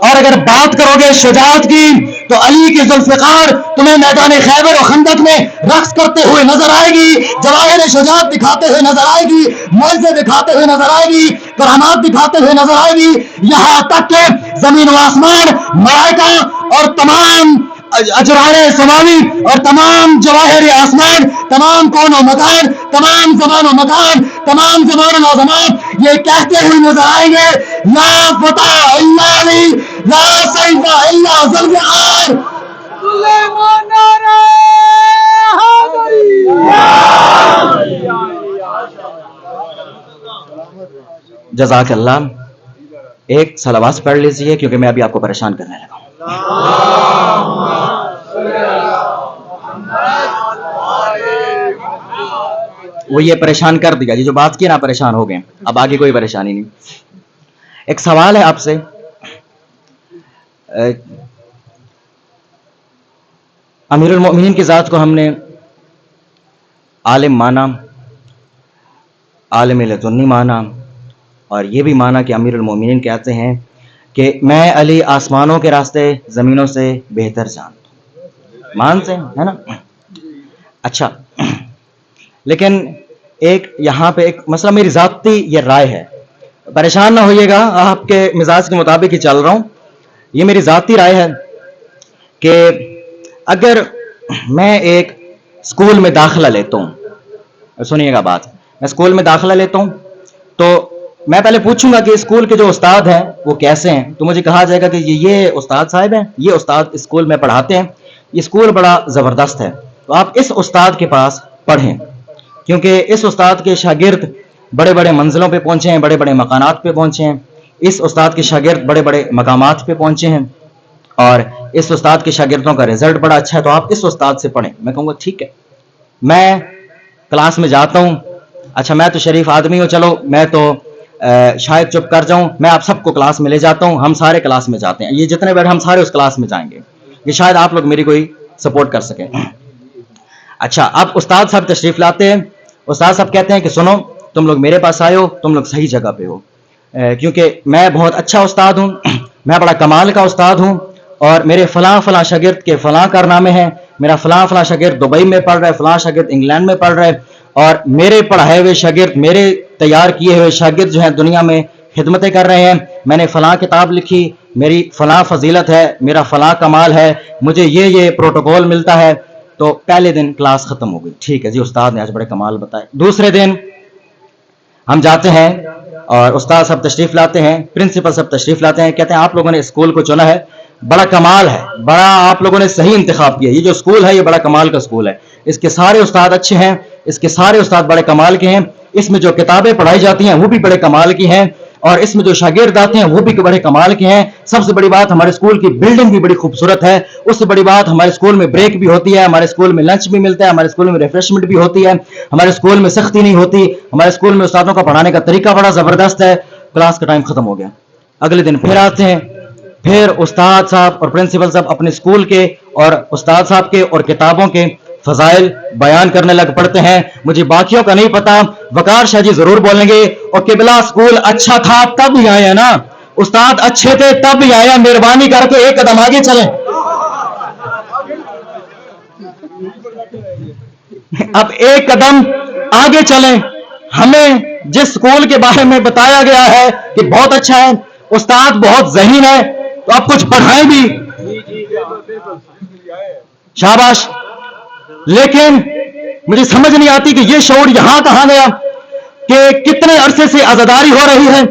اور اگر بات کرو گے شجاعت کی تو علی کی ذوالفقار تمہیں میدان خیبر و خندق میں رقص کرتے ہوئے نظر آئے گی، جواہر شجاعت دکھاتے ہوئے نظر آئے گی، معجزے دکھاتے ہوئے نظر آئے گی، کرامات دکھاتے ہوئے نظر آئے گی، یہاں تک کہ زمین و آسمان، ملائکہ اور تمام اجرار سماوی اور تمام جواہر آسمان، تمام کون و مکان، تمام زمان و مکان، تمام زمان و زمان یہ کہتے ہوئے نظر آئیں گے لا فتح الا علی، لا سیف الا ذوالفقار۔
سلیمان نعرہ حیدری۔
جزاک اللہ۔ ایک صلوات پڑھ لیجیے کیونکہ میں ابھی آپ کو پریشان کرنے لگا ہوں۔ وہ یہ پریشان کر دیا، یہ جو بات کی نا پریشان ہو گئے، اب آگے کوئی پریشانی نہیں۔ ایک سوال ہے آپ سے، امیر المؤمنین کی ذات کو ہم نے عالم مانا، عالم لدنی مانا، اور یہ بھی مانا کہ امیر المؤمنین کہتے ہیں کہ میں علی آسمانوں کے راستے زمینوں سے بہتر جانتا ہوں، مانتے ہیں ہے نا؟ اچھا، لیکن ایک یہاں پہ ایک مسئلہ، میری ذاتی یہ رائے ہے، پریشان نہ ہوئیے گا، آپ کے مزاج کے مطابق ہی چل رہا ہوں، یہ میری ذاتی رائے ہے کہ اگر میں ایک اسکول میں داخلہ لیتا ہوں، سنیے گا بات، میں اسکول میں داخلہ لیتا ہوں تو میں پہلے پوچھوں گا کہ اسکول کے جو استاد ہیں وہ کیسے ہیں، تو مجھے کہا جائے گا کہ یہ استاد صاحب ہیں، یہ استاد اسکول میں پڑھاتے ہیں، یہ اسکول بڑا زبردست ہے، تو آپ اس استاد کے پاس پڑھیں، کیونکہ اس استاد کے شاگرد بڑے بڑے منزلوں پہ پہنچے ہیں، بڑے بڑے مکانات پہ پہنچے ہیں، اس استاد کے شاگرد بڑے بڑے مقامات پہ پہنچے ہیں، اور اس استاد کے شاگردوں کا رزلٹ بڑا اچھا ہے، تو آپ اس استاد سے پڑھیں۔ میں کہوں گا ٹھیک ہے، میں کلاس میں جاتا ہوں، اچھا میں تو شریف آدمی ہوں، چلو میں تو شاید چپ کر جاؤں، میں آپ سب کو کلاس میں لے جاتا ہوں، ہم سارے کلاس میں جاتے ہیں، یہ جتنے بیٹھے ہم سارے اس کلاس میں جائیں گے، یہ شاید آپ لوگ میری کوئی سپورٹ کر سکیں۔ اچھا، اب استاد صاحب تشریف لاتے ہیں، استاد صاحب کہتے ہیں کہ سنو تم لوگ میرے پاس آئے ہو، تم لوگ صحیح جگہ پہ ہو، کیونکہ میں بہت اچھا استاد ہوں، میں بڑا کمال کا استاد ہوں، اور میرے فلاں فلاں شاگرد کے فلاں کارنامے ہیں، میرا فلاں فلاں شاگرد دبئی میں پڑھ رہا ہے، فلاں شاگرد انگلینڈ میں پڑھ رہا ہے، اور میرے پڑھائے ہوئے شاگرد، میرے تیار کیے ہوئے شاگرد جو ہیں دنیا میں خدمتیں کر رہے ہیں، میں نے فلاں کتاب لکھی، میری فلاں فضیلت ہے، میرا فلاں کمال ہے، مجھے یہ پروٹوکول ملتا ہے۔ تو پہلے دن کلاس ختم ہو گئی، ٹھیک ہے جی استاد نے آج بڑے کمال بتائے۔ دوسرے دن ہم جاتے ہیں اور استاد صاحب تشریف لاتے ہیں، پرنسپل صاحب تشریف لاتے ہیں، کہتے ہیں آپ لوگوں نے اسکول کو چنا ہے، بڑا کمال ہے، بڑا آپ لوگوں نے صحیح انتخاب کیا، یہ جو اسکول ہے یہ بڑا کمال کا اسکول ہے، اس کے سارے استاد اچھے ہیں، اس کے سارے استاد بڑے کمال کے ہیں، اس میں جو کتابیں پڑھائی جاتی ہیں وہ بھی بڑے کمال کی ہیں، اور اس میں جو شاگرد آتے ہیں وہ بھی بڑے کمال کے ہیں، سب سے بڑی بات ہمارے اسکول کی بلڈنگ بھی بڑی خوبصورت ہے، اس سے بڑی بات ہمارے اسکول میں بریک بھی ہوتی ہے، ہمارے اسکول میں لنچ بھی ملتا ہے، ہمارے اسکول میں ریفریشمنٹ بھی ہوتی ہے، ہمارے اسکول میں سختی نہیں ہوتی، ہمارے اسکول میں استادوں کا پڑھانے کا طریقہ بڑا زبردست ہے۔ کلاس کا ٹائم ختم ہو گیا، اگلے دن پھر آتے ہیں، پھر استاد صاحب اور پرنسپل صاحب اپنے اسکول کے اور استاد صاحب کے اور کتابوں کے فضائل بیان کرنے لگ پڑتے ہیں، مجھے باقیوں کا نہیں پتا، وقار شاہ جی ضرور بولیں گے اور قبلہ اسکول اچھا تھا تب ہی آئے نا، استاد اچھے تھے تب ہی آیا، مہربانی کر کے ایک قدم آگے چلیں۔ اب ایک قدم آگے چلیں، ہمیں جس اسکول کے بارے میں بتایا گیا ہے کہ بہت اچھا ہے، استاد بہت ذہین ہے، تو اب کچھ پڑھائیں بھی، شاباش، لیکن مجھے سمجھ نہیں آتی کہ یہ شعور یہاں کہاں گیا کہ کتنے عرصے سے عزاداری ہو رہی ہے،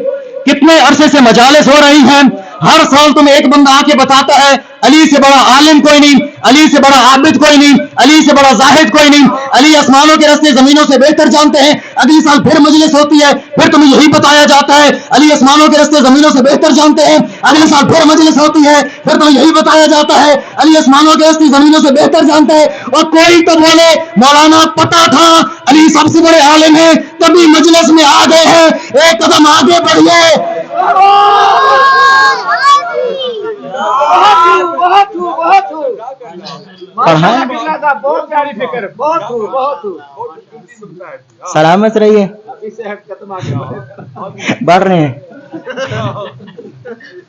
کتنے عرصے سے مجالس ہو رہی ہیں، ہر سال تمہیں ایک بندہ آ کے بتاتا ہے علی سے بڑا عالم کوئی نہیں، علی سے بڑا عابد کوئی نہیں، علی سے بڑا زاہد کوئی نہیں، علی آسمانوں کے راستے زمینوں سے بہتر جانتے ہیں، اگلی سال پھر مجلس ہوتی ہے، پھر تمہیں یہی بتایا جاتا ہے علی آسمانوں کے راستے زمینوں سے بہتر جانتے ہیں، اگلے سال پھر مجلس ہوتی ہے، پھر تمہیں یہی بتایا جاتا ہے علی آسمانوں کے راستے زمینوں سے بہتر جانتا ہے، اور کوئی تو بولے مولانا پتا تھا علی سب سے بڑے عالم ہیں تبھی مجلس میں آ گئے ہیں، ایک قدم آگے بڑھیے۔ سلامت رہیے، بڑھ رہے ہیں۔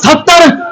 70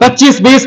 25-20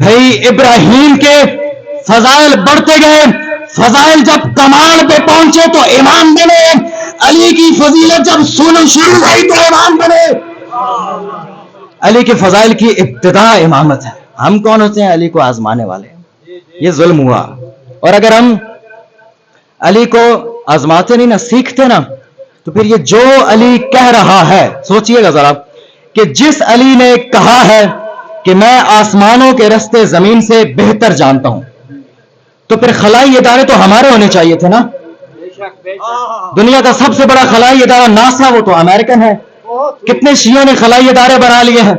بھائی ابراہیم کے فضائل بڑھتے گئے, فضائل جب کمال پہ پہنچے تو امام بنے, علی کی فضیلت جب سنو شروع ہوئی تو امام بنے. علی کے فضائل کی ابتدا امامت ہے. ہم کون ہوتے ہیں؟ علی کو آزمانے والے. یہ ظلم ہوا. اور اگر ہم علی کو آزماتے نہیں نا, سیکھتے نا, تو پھر یہ جو علی کہہ رہا ہے, سوچئے گا ذرا, کہ جس علی نے کہا ہے کہ میں آسمانوں کے رستے زمین سے بہتر جانتا ہوں, تو پھر خلائی ادارے تو ہمارے ہونے چاہیے تھے نا. دنیا کا سب سے بڑا خلائی ادارہ ناسا, وہ تو امریکن ہے. کتنے شیعوں نے خلائی ادارے بنا لیے ہیں,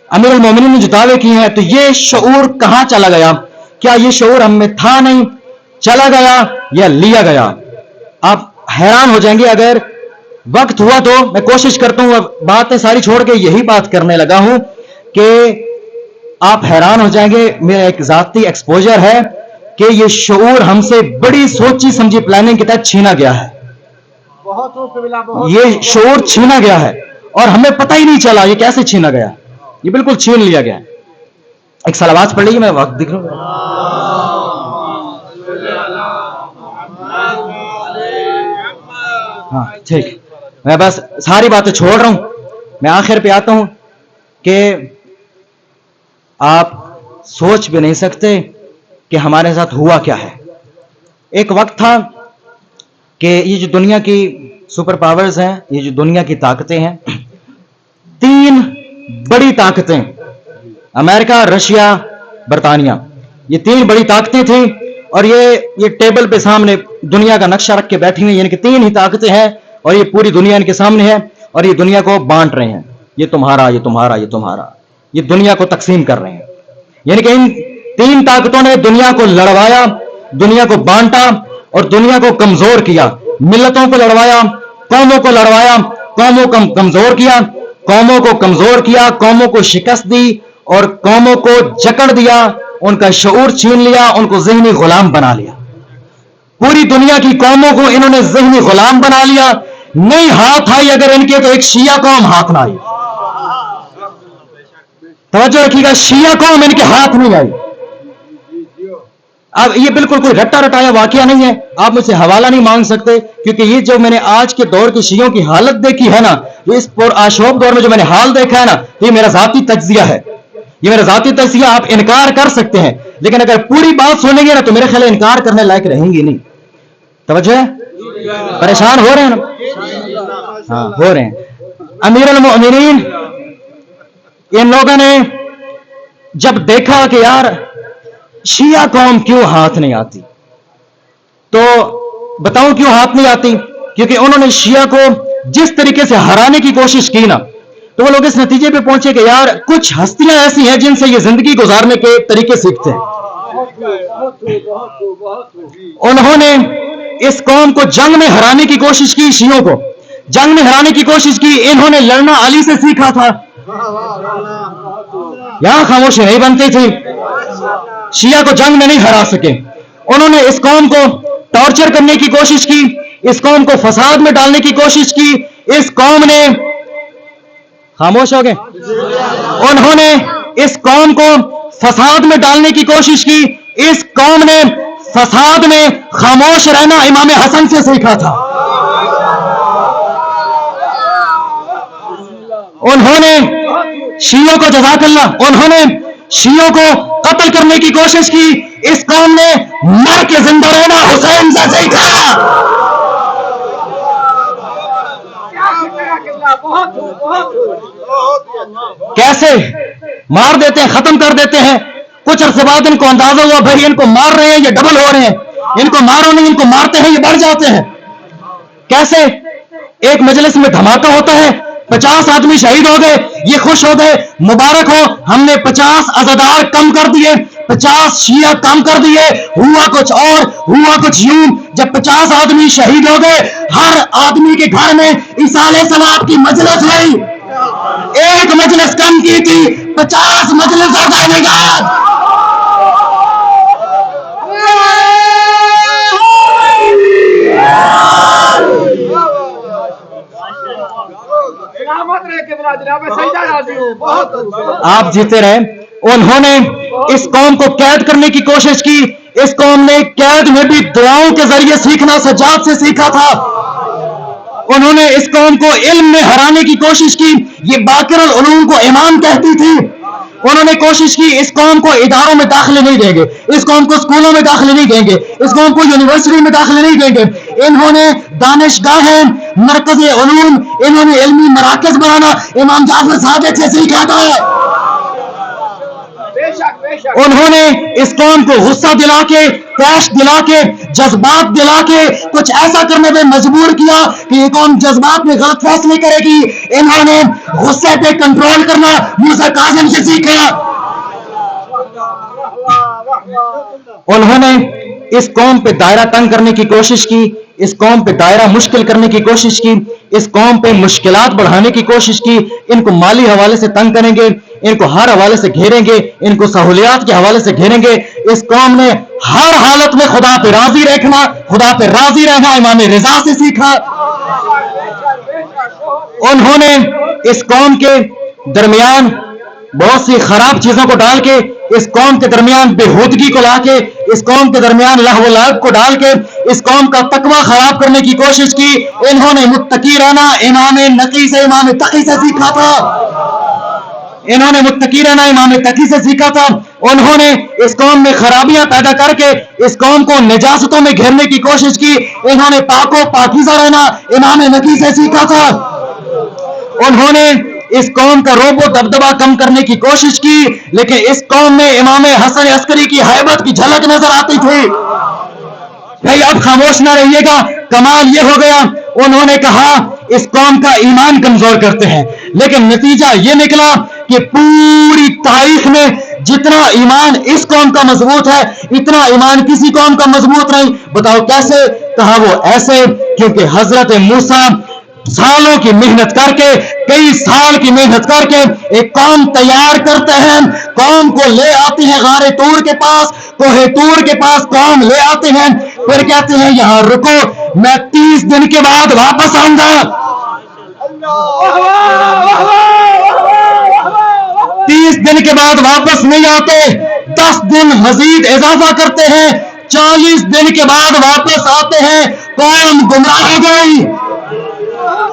امیر المومنین نے جو دعوے کیے ہیں. تو یہ شعور کہاں چلا گیا؟ کیا یہ شعور ہم میں تھا نہیں, چلا گیا یا لیا گیا؟ آپ حیران ہو جائیں گے. اگر وقت ہوا تو میں کوشش کرتا ہوں, اب باتیں ساری چھوڑ کے یہی بات کرنے لگا ہوں کہ آپ حیران ہو جائیں گے. میرا ایک ذاتی ایکسپوجر ہے کہ یہ شعور ہم سے بڑی سوچی سمجھی پلاننگ کے تحت چھینا گیا ہے. یہ شعور چھینا گیا ہے اور ہمیں پتہ ہی نہیں چلا یہ کیسے چھینا گیا. یہ بالکل چھین لیا گیا. ایک صلوات پڑھ لیجیے, میں وقت دکھ رہا ہوں. ہاں ٹھیک, میں بس ساری باتیں چھوڑ رہا ہوں, میں آخر پہ آتا ہوں کہ آپ سوچ بھی نہیں سکتے کہ ہمارے ساتھ ہوا کیا ہے. ایک وقت تھا کہ یہ جو دنیا کی سپر پاورز ہیں, یہ جو دنیا کی طاقتیں ہیں, تین بڑی طاقتیں, امریکہ, رشیا, برطانیہ, یہ تین بڑی طاقتیں تھیں. اور یہ ٹیبل پہ سامنے دنیا کا نقشہ رکھ کے بیٹھی ہوئی, یعنی کہ تین ہی طاقتیں ہیں اور یہ پوری دنیا ان کے سامنے ہے اور یہ دنیا کو بانٹ رہے ہیں. یہ تمہارا, یہ تمہارا, یہ تمہارا, یہ دنیا کو تقسیم کر رہے ہیں. یعنی کہ ان تین طاقتوں نے دنیا کو لڑوایا, دنیا کو بانٹا اور دنیا کو کمزور کیا. ملتوں کو لڑوایا, قوموں کو لڑوایا, قوموں کو کمزور کیا, قوموں کو کمزور کیا, قوموں کو شکست دی اور قوموں کو جکڑ دیا, ان کا شعور چھین لیا, ان کو ذہنی غلام بنا لیا. پوری دنیا کی قوموں کو انہوں نے ذہنی غلام بنا لیا. نہیں ہاتھ آئی اگر ان کے تو ایک شیعہ قوم ہاتھ نہ آئی. توجہ رکھیے گا, شیعہ قوم ان کے ہاتھ نہیں آئی. اب یہ بالکل کوئی رٹا رٹایا واقعہ نہیں ہے, آپ مجھ سے حوالہ نہیں مانگ سکتے, کیونکہ یہ جو میں نے آج کے دور کے شیعوں کی حالت دیکھی ہے نا, جو اس پر آشوب دور میں جو میں نے حال دیکھا ہے نا, یہ میرا ذاتی تجزیہ ہے. یہ میرا ذاتی تجزیہ, آپ انکار کر سکتے ہیں, لیکن اگر پوری بات سنیں گے نا تو میرے خیال انکار کرنے لائق رہیں گی نہیں. توجہ ہے, پریشان ہو رہے ہیں نا؟ ہاں ہو رہے ہیں. امیر المؤمنین ان لوگوں نے جب دیکھا کہ یار شیعہ قوم کیوں ہاتھ نہیں آتی, تو بتاؤں کیوں ہاتھ نہیں آتی, کیونکہ انہوں نے شیعہ کو جس طریقے سے ہرانے کی کوشش کی نا, تو وہ لوگ اس نتیجے پہ پہنچے کہ یار کچھ ہستیاں ایسی ہیں جن سے یہ زندگی گزارنے کے طریقے سیکھتے ہیں. انہوں نے اس قوم کو جنگ میں ہرانے کی کوشش کی, شیعوں کو جنگ میں ہرانے کی کوشش کی. انہوں نے لڑنا علی سے سیکھا تھا, یہاں خاموشی نہیں بنتی تھی, شیعہ کو جنگ میں نہیں ہرا سکے. انہوں نے اس قوم کو ٹارچر کرنے کی کوشش کی, اس قوم کو فساد میں ڈالنے کی کوشش کی. اس قوم نے خاموش ہو گئے, انہوں نے اس قوم کو فساد میں ڈالنے کی کوشش کی. اس قوم نے فساد میں خاموش رہنا امام حسن سے سیکھا تھا. انہوں نے شیعوں کو جزاک اللہ, انہوں نے شیعوں کو قتل کرنے کی کوشش کی. اس قوم نے مر کے زندہ رہنا حسین سے سیکھا. کیسے مار دیتے ہیں, ختم کر دیتے ہیں. کچھ عرصے بعد ان کو اندازہ ہوا بھائی ان کو مار رہے ہیں, یہ ڈبل ہو رہے ہیں, ان کو مارو نہیں, ان کو مارتے ہیں, یہ بڑھ جاتے ہیں. کیسے ایک مجلس میں دھماکہ ہوتا ہے, 50 آدمی شہید ہو گئے, یہ خوش ہو گئے, مبارک ہو, ہم نے 50 عزادار کم کر دیے, 50 شیعہ کم کر دیے. ہوا کچھ اور, ہوا کچھ یوں. جب 50 آدمی شہید ہو گئے, ہر آدمی کے گھر میں ایصال ثواب کی مجلس ہوئی. ایک مجلس کم کی تھی, 50 مجلس ہو گئے نگار. آپ جیتے رہے. انہوں نے اس قوم کو قید کرنے کی کوشش کی. اس قوم نے قید میں بھی دعاؤں کے ذریعے سیکھنا سجاد سے سیکھا تھا. انہوں نے اس قوم کو علم میں ہرانے کی کوشش کی. یہ باقر العلوم کو امام کہتی تھی. انہوں نے کوشش کی اس قوم کو اداروں میں داخلے نہیں دیں گے, اس قوم کو اسکولوں میں داخلے نہیں دیں گے, اس قوم کو یونیورسٹی میں داخلے نہیں دیں گے. انہوں نے دانشگاہیں, مرکز علوم, انہوں نے علمی مراکز بنانا امام جعفر صادق سے سیکھا تھا. انہوں نے اس قوم کو غصہ دلا کے, طیش دلا کے, جذبات دلا کے کچھ ایسا کرنے میں مجبور کیا کہ یہ قوم جذبات میں غلط فیصلے کرے گی. انہوں نے غصے پہ کنٹرول کرنا موسیٰ کاظم سے سیکھا. انہوں نے اس قوم پہ دائرہ تنگ کرنے کی کوشش کی, اس قوم پہ دائرہ مشکل کرنے کی کوشش کی, اس قوم پہ مشکلات بڑھانے کی کوشش کی. ان کو مالی حوالے سے تنگ کریں گے, ان کو ہر حوالے سے گھیریں گے, ان کو سہولیات کے حوالے سے گھیریں گے. اس قوم نے ہر حالت میں خدا پہ راضی رکھنا, خدا پہ راضی رہنا امام رضا سے سیکھا. انہوں نے اس قوم کے درمیان بہت سی خراب چیزوں کو ڈال کے, اس قوم کے درمیان بےہودگی کو لا کے, اس قوم کے درمیان لہو و لعب کو ڈال کے اس قوم کا تقویٰ خراب کرنے کی کوشش کی. انہوں نے متقی رہنا امام نقی سے, امام تقی سے سیکھا تھا. انہوں نے متقی رہنا امام تقی سے سیکھا تھا. انہوں نے اس قوم میں خرابیاں پیدا کر کے اس قوم کو نجاستوں میں گھیرنے کی کوشش کی. انہوں نے پاک و پاکیزہ رہنا امام نقی سے سیکھا تھا. انہوں نے اس قوم کا روب و دبدبہ کم کرنے کی کوشش کی, لیکن اس قوم میں امام حسن عسکری کی ہیبت کی جھلک نظر آتی تھی. بھائی اب خاموش نہ رہیے گا, کمال یہ ہو گیا انہوں نے کہا اس قوم کا ایمان کمزور کرتے ہیں, لیکن نتیجہ یہ نکلا کہ پوری تاریخ میں جتنا ایمان اس قوم کا مضبوط ہے اتنا ایمان کسی قوم کا مضبوط نہیں. بتاؤ کیسے؟ کہا وہ ایسے کیونکہ حضرت موسیٰ سالوں کی محنت کر کے, کئی سال کی محنت کر کے ایک قوم تیار کرتے ہیں, قوم کو لے آتے ہیں غار طور کے پاس, کوہ طور کے پاس قوم لے آتے ہیں, پھر کہتے ہیں یہاں رکو, میں 30 دن کے بعد واپس آؤں گا. 30 دن کے بعد واپس نہیں آتے, 10 دن مزید اضافہ کرتے ہیں, 40 دن کے بعد واپس آتے ہیں. قوم گمراہ ہو گئی.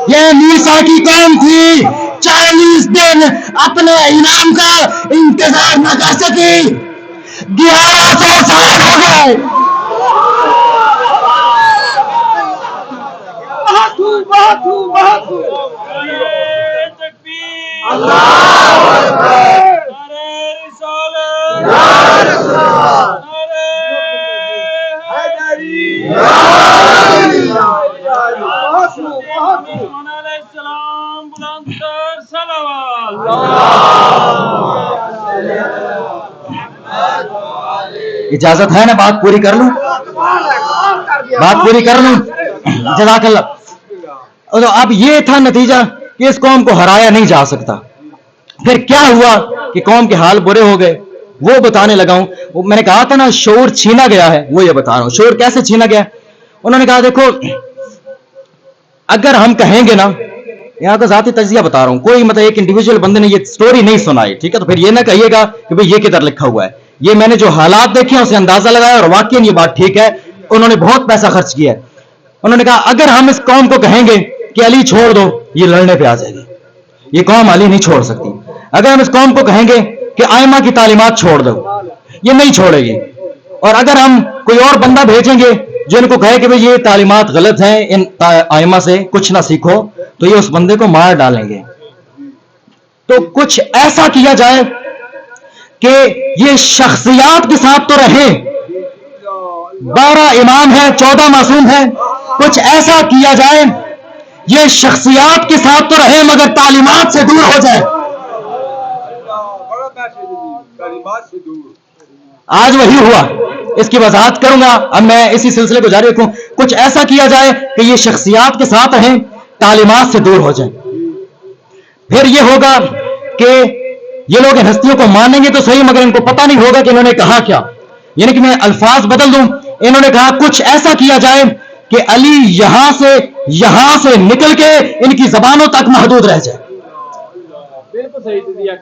یہ موسیٰ کی قوم تھی, 40 دن اپنے انعام کا انتظار نہ کر سکی, 1100 سال ہو گئے. اجازت ہے نا بات پوری کر لوں؟ بات پوری کر لوں؟ جزاک اللہ. اب یہ تھا نتیجہ کہ اس قوم کو ہرایا نہیں جا سکتا. پھر کیا ہوا کہ قوم کے حال برے ہو گئے, وہ بتانے لگا ہوں. میں نے کہا تھا نا شعور چھینا گیا ہے, وہ یہ بتا رہا ہوں. شعور کیسے چھینا گیا؟ انہوں نے کہا دیکھو اگر ہم کہیں گے نا, یہاں کا ذاتی تجزیہ بتا رہا ہوں, کوئی مطلب ایک انڈیویجول بندے نے یہ سٹوری نہیں سنائی, ٹھیک ہے, تو پھر یہ نہ کہیے گا کہ بھئی یہ کدھر لکھا ہوا ہے. یہ میں نے جو حالات دیکھے ہیں اسے اندازہ لگایا اور واقعی یہ بات ٹھیک ہے. انہوں نے بہت پیسہ خرچ کیا ہے. انہوں نے کہا اگر ہم اس قوم کو کہیں گے کہ علی چھوڑ دو, یہ لڑنے پہ آ جائے گی. یہ قوم علی نہیں چھوڑ سکتی. اگر ہم اس قوم کو کہیں گے کہ ائمہ کی تعلیمات چھوڑ دو, یہ نہیں چھوڑے گی. اور اگر ہم کوئی اور بندہ بھیجیں گے جو ان کو کہے کہ بھئی یہ تعلیمات غلط ہیں, ان ائمہ سے کچھ نہ سیکھو, تو یہ اس بندے کو مار ڈالیں گے. تو کچھ ایسا کیا جائے کہ یہ شخصیات کے ساتھ تو رہے, 12 امام ہیں, 14 معصوم ہیں, کچھ ایسا کیا جائے یہ شخصیات کے ساتھ تو رہے مگر تعلیمات سے دور ہو جائے. آج وہی ہوا, اس کی وضاحت کروں گا. اب میں اسی سلسلے کو جاری رکھوں. کچھ ایسا کیا جائے کہ یہ شخصیات کے ساتھ رہیں, تعلیمات سے دور ہو جائیں. پھر یہ ہوگا کہ یہ لوگ ہستیوں کو مانیں گے تو صحیح, مگر ان کو پتہ نہیں ہوگا کہ انہوں نے کہا کیا. یعنی کہ میں الفاظ بدل دوں. انہوں نے کہا کچھ ایسا کیا جائے کہ علی یہاں سے نکل کے ان کی زبانوں تک محدود رہ جائے.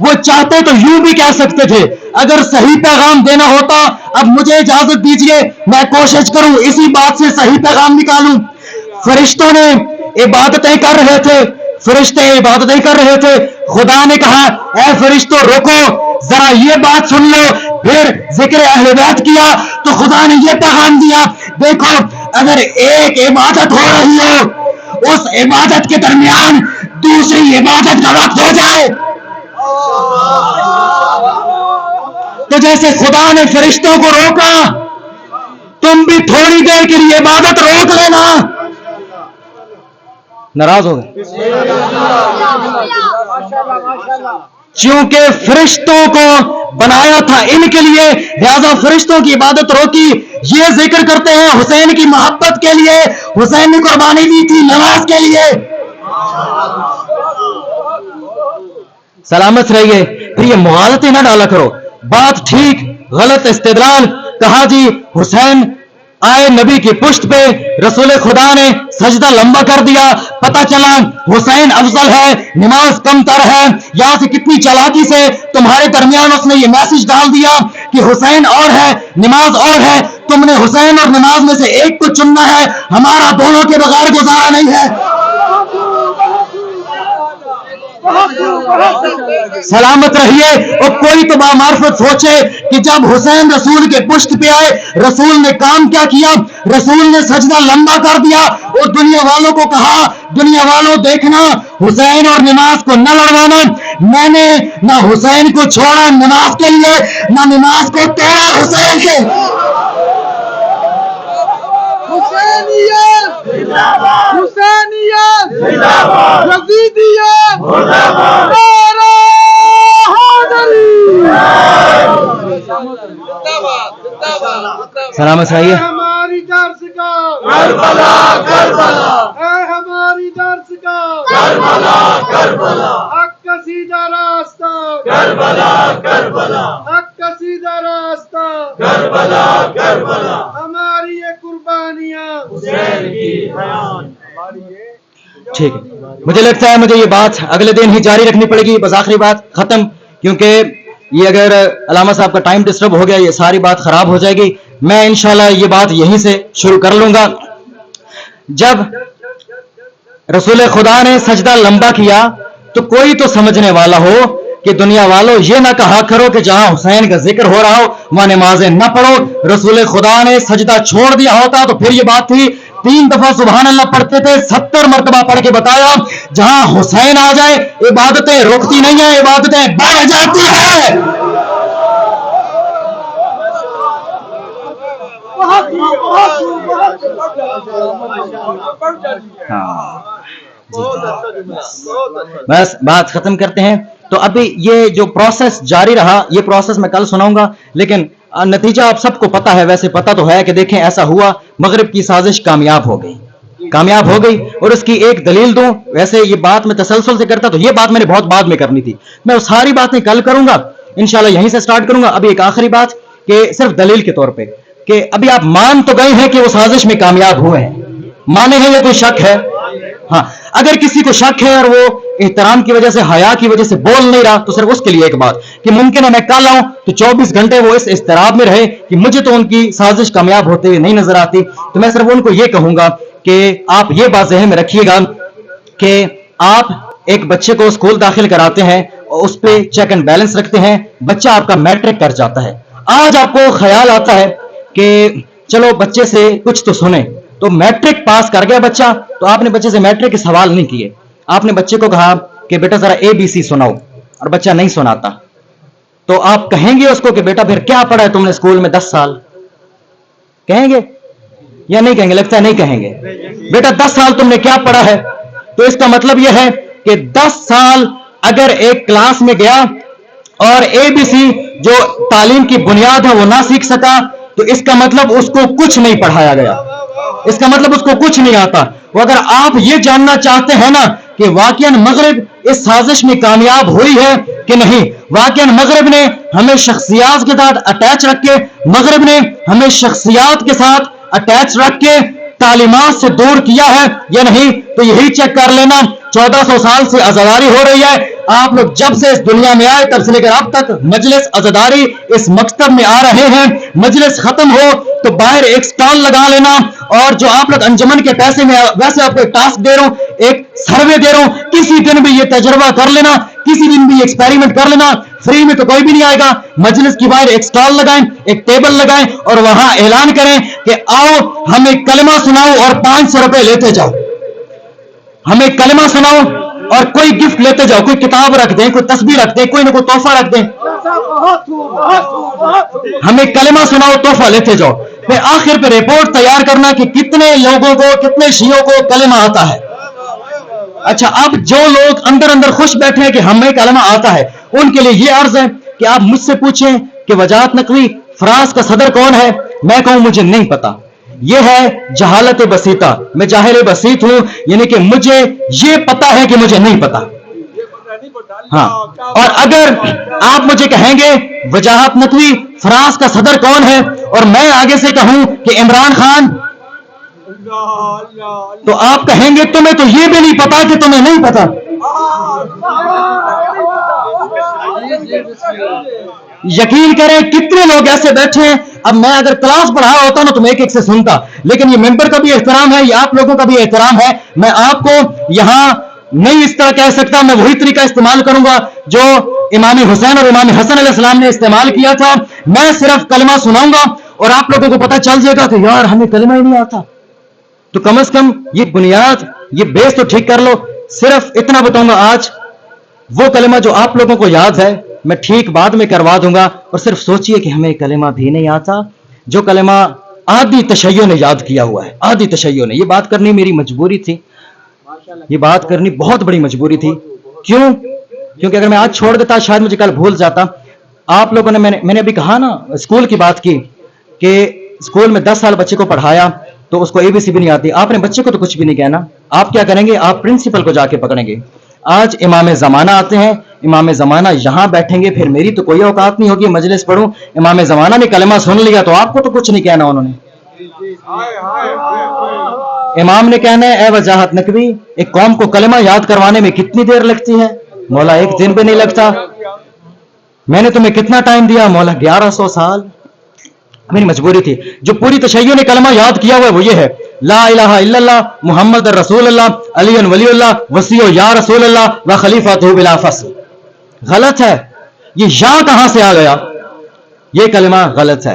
وہ چاہتے تو یوں بھی کہہ سکتے تھے، اگر صحیح پیغام دینا ہوتا اب مجھے اجازت دیجئے میں کوشش کروں اسی بات سے صحیح پیغام نکالوں۔ فرشتوں نے عبادتیں کر رہے تھے، فرشتے عبادتیں کر رہے تھے، خدا نے کہا اے فرشتوں رکو ذرا یہ بات سن لو، پھر ذکر اہل بیت کیا تو خدا نے یہ پیغام دیا، دیکھو اگر ایک عبادت ہو رہی ہو اس عبادت کے درمیان دوسری عبادت کا وقت ہو جائے تو جیسے خدا نے فرشتوں کو روکا تم بھی تھوڑی دیر کے لیے عبادت روک لینا۔ ناراض ہو گئے؟ چونکہ فرشتوں کو بنایا تھا ان کے لیے، لہذا فرشتوں کی عبادت روکی۔ یہ ذکر کرتے ہیں حسین کی محبت کے لیے، حسین نے قربانی دی تھی نماز کے لیے۔ سلامت رہیے، پھر یہ مغالطے نہ ڈالا کرو، بات ٹھیک غلط استدلال۔ کہا جی حسین آئے نبی کی پشت پہ، رسول خدا نے سجدہ لمبا کر دیا، پتہ چلا حسین افضل ہے، نماز کم تر ہے۔ یہاں سے کتنی چالاکی سے تمہارے درمیان اس نے یہ میسج ڈال دیا کہ حسین اور ہے نماز اور ہے، تم نے حسین اور نماز میں سے ایک کو چننا ہے، ہمارا دونوں کے بغیر گزارا نہیں ہے۔ سلامت رہیے۔ اور کوئی تو بامعرفت سوچے کہ جب حسین رسول کے پشت پہ آئے رسول نے کام کیا کیا، رسول نے سجدہ لمبا کر دیا اور دنیا والوں کو کہا دنیا والوں دیکھنا حسین اور نماز کو نہ لڑوانا، میں نے نہ حسین کو چھوڑا نماز کے لیے نہ نماز کو توڑا حسین کے۔
حسینیت حسینیت یزیدیت نعرہ حیدری۔
سلامت رہیے۔
ہماری درسگاہ کربلا کربلا، اے ہماری درسگاہ کربلا کربلا، حق کا سیدھا راستہ کربلا کربلا، حق کا سیدھا راستہ کربلا کربلا، ہماری یہ قربانیاں حسین کی بیان۔
ٹھیک ہے، مجھے لگتا ہے مجھے یہ بات اگلے دن ہی جاری رکھنی پڑے گی، بس آخری بات ختم، کیونکہ یہ اگر علامہ صاحب کا ٹائم ڈسٹرب ہو گیا یہ ساری بات خراب ہو جائے گی۔ میں انشاءاللہ یہ بات یہیں سے شروع کر لوں گا۔ جب رسول خدا نے سجدہ لمبا کیا تو کوئی تو سمجھنے والا ہو کہ دنیا والوں یہ نہ کہا کرو کہ جہاں حسین کا ذکر ہو رہا ہو وہاں نمازیں نہ پڑھو۔ رسول خدا نے سجدہ چھوڑ دیا ہوتا تو پھر یہ بات تھی، 3 دفعہ سبحان اللہ پڑھتے تھے، 70 مرتبہ پڑھ کے بتایا جہاں حسین آ جائے عبادتیں رکتی نہیں ہیں، عبادتیں بڑھ جاتی ہیں۔ بس بات ختم کرتے ہیں۔ تو ابھی یہ جو پروسیس جاری رہا یہ پروسیس میں کل سناؤں گا، لیکن نتیجہ آپ سب کو پتا ہے، ویسے پتا تو ہے کہ دیکھیں ایسا ہوا مغرب کی سازش کامیاب ہو گئی اور اس کی ایک دلیل دوں۔ ویسے یہ بات میں تسلسل سے کرتا تو یہ بات میں نے بہت بعد میں کرنی تھی، میں وہ ساری باتیں کل کروں گا انشاءاللہ، یہیں سے سٹارٹ کروں گا۔ ابھی ایک آخری بات کہ صرف دلیل کے طور پہ کہ ابھی آپ مان تو گئے ہیں کہ وہ سازش میں کامیاب ہوئے ہیں، مانے ہیں یا کوئی شک ہے؟ ہاں، اگر کسی کو شک ہے اور وہ احترام کی وجہ سے حیا کی وجہ سے بول نہیں رہا تو صرف اس کے لیے ایک بات کہ ممکن ہے میں کل آؤں تو 24 گھنٹے وہ اس اضطراب میں رہے کہ مجھے تو ان کی سازش کامیاب ہوتے ہوئے نہیں نظر آتی، تو میں صرف ان کو یہ کہوں گا کہ آپ یہ بات ذہن میں رکھیے گا کہ آپ ایک بچے کو اسکول داخل کراتے ہیں اور اس پہ چیک اینڈ بیلنس رکھتے ہیں، بچہ آپ کا میٹرک کر جاتا ہے، آج آپ کو خیال آتا ہے کہ چلو بچے سے کچھ تو سنیں، تو میٹرک پاس کر گیا بچہ تو آپ نے بچے سے میٹرک کے سوال نہیں کیے، آپ نے بچے کو کہا کہ بیٹا ذرا ABC سناؤ اور بچہ نہیں سناتا، تو آپ کہیں گے اس کو کہ بیٹا پھر کیا پڑھا ہے تم نے اسکول میں 10 سال؟ کہیں گے یا نہیں کہیں گے؟ لگتا ہے نہیں کہیں گے۔ بیٹا 10 سال تم نے کیا پڑھا ہے؟ تو اس کا مطلب یہ ہے کہ 10 سال اگر ایک کلاس میں گیا اور ABC جو تعلیم کی بنیاد ہے وہ نہ سیکھ سکا تو اس کا مطلب اس کو کچھ نہیں پڑھایا گیا، اس کا مطلب اس کو کچھ نہیں آتا۔ وہ اگر آپ یہ جاننا چاہتے ہیں نا کہ واقعاً مغرب اس سازش میں کامیاب ہوئی ہے کہ نہیں، واقعاً مغرب نے ہمیں شخصیات کے ساتھ اٹیچ رکھ کے مغرب نے ہمیں شخصیات کے ساتھ اٹیچ رکھ کے تعلیمات سے دور کیا ہے یا نہیں، تو یہی چیک کر لینا۔ 1400 سال سے عزاداری ہو رہی ہے، آپ لوگ جب سے اس دنیا میں آئے تب سے لے کر اب تک مجلس عزاداری اس مکتب میں آ رہے ہیں. مجلس ختم ہو تو باہر ایک سٹال لگا لینا, اور جو آپ لوگ انجمن کے پیسے میں ویسے آپ کو ایک ٹاسک دے رہا ہوں, ایک سروے دے رہا ہوں, کسی دن بھی یہ تجربہ کر لینا, کسی دن بھی یہ ایکسپیریمنٹ کر لینا. فری میں تو کوئی بھی نہیں آئے گا. مجلس کی باہر ایک سٹال لگائیں, ایک ٹیبل لگائیں, اور وہاں اعلان کریں کہ آؤ ہمیں کلمہ سناؤ اور 500 روپے لیتے جاؤ. ہمیں کلمہ سناؤ اور کوئی گفٹ لیتے جاؤ, کوئی کتاب رکھ دیں, کوئی تسبیح رکھ دیں, کوئی نہ کوئی تحفہ رکھ دیں. ہمیں کلمہ سناؤ, تحفہ لیتے جاؤ. پھر آخر پہ رپورٹ تیار کرنا کہ کتنے لوگوں کو, کتنے شیعوں کو کلمہ آتا ہے. اچھا, اب جو لوگ اندر اندر خوش بیٹھے ہیں کہ ہمیں کلمہ آتا ہے, ان کے لیے یہ عرض ہے کہ آپ مجھ سے پوچھیں کہ وجاہت نقوی فرانس کا صدر کون ہے, میں کہوں مجھے نہیں پتا. یہ ہے جہالت بسیطہ, میں جاہل بسیط ہوں, یعنی کہ مجھے یہ پتا ہے کہ مجھے نہیں پتا. ہاں, اور اگر آپ مجھے کہیں گے وجاہت نقوی فرانس کا صدر کون ہے, اور میں آگے سے کہوں کہ عمران خان, تو آپ کہیں گے تمہیں تو یہ بھی نہیں پتا کہ تمہیں نہیں پتا. یقین کریں کتنے لوگ ایسے بیٹھے ہیں. اب میں اگر کلاس پڑھا ہوتا نا تو میں ایک ایک سے سنتا, لیکن یہ ممبر کا بھی احترام ہے, یہ آپ لوگوں کا بھی احترام ہے. میں آپ کو یہاں نہیں اس طرح کہہ سکتا, میں وہی طریقہ استعمال کروں گا جو امام حسین اور امام حسن علیہ السلام نے استعمال کیا تھا. میں صرف کلمہ سناؤں گا اور آپ لوگوں کو پتہ چل جائے گا کہ یار ہمیں کلمہ ہی نہیں آتا. تو کم از کم یہ بنیاد, یہ بیس تو ٹھیک کر لو. صرف اتنا بتاؤں گا آج, وہ کلمہ جو آپ لوگوں کو یاد ہے میں ٹھیک بعد میں کروا دوں گا. اور صرف سوچئے کہ ہمیں کلمہ بھی نہیں آتا, جو کلمہ آدھی تشیع نے یاد کیا ہوا ہے, آدھی تشیع نے. یہ بات کرنی میری مجبوری تھی, یہ بات کرنی بہت بڑی مجبوری تھی. کیوں؟ کیونکہ اگر میں آج چھوڑ دیتا شاید مجھے کل بھول جاتا. آپ لوگوں نے, میں نے ابھی کہا نا اسکول کی بات کی کہ اسکول میں 10 سال بچے کو پڑھایا تو اس کو اے بی سی بھی نہیں آتی. آپ نے بچے کو تو کچھ بھی نہیں کہنا, آپ کیا کریں گے, آپ پرنسپل کو جا کے پکڑیں گے. آج امام زمانہ آتے ہیں, امام زمانہ یہاں بیٹھیں گے, پھر میری تو کوئی اوقات نہیں ہوگی مجلس پڑھوں. امام زمانہ نے کلمہ سن لیا تو آپ کو تو کچھ نہیں کہنا. انہوں نے امام نے کہنا ہے اے وجاہت نقوی, ایک قوم کو کلمہ یاد کروانے میں کتنی دیر لگتی ہے؟ مولا ایک دن بھی نہیں لگتا. میں نے تمہیں کتنا ٹائم دیا؟ مولا 1100 سال. میری مجبوری تھی. جو پوری تشیع نے کلمہ یاد کیا ہوا ہے وہ یہ ہے, لا الہ الا اللہ محمد رسول اللہ علی ولی اللہ وسیع یا رسول اللہ و خلیفۃ بلا فصل. غلط ہے یہ, یہاں کہاں سے آ گیا؟ یہ کلمہ غلط ہے,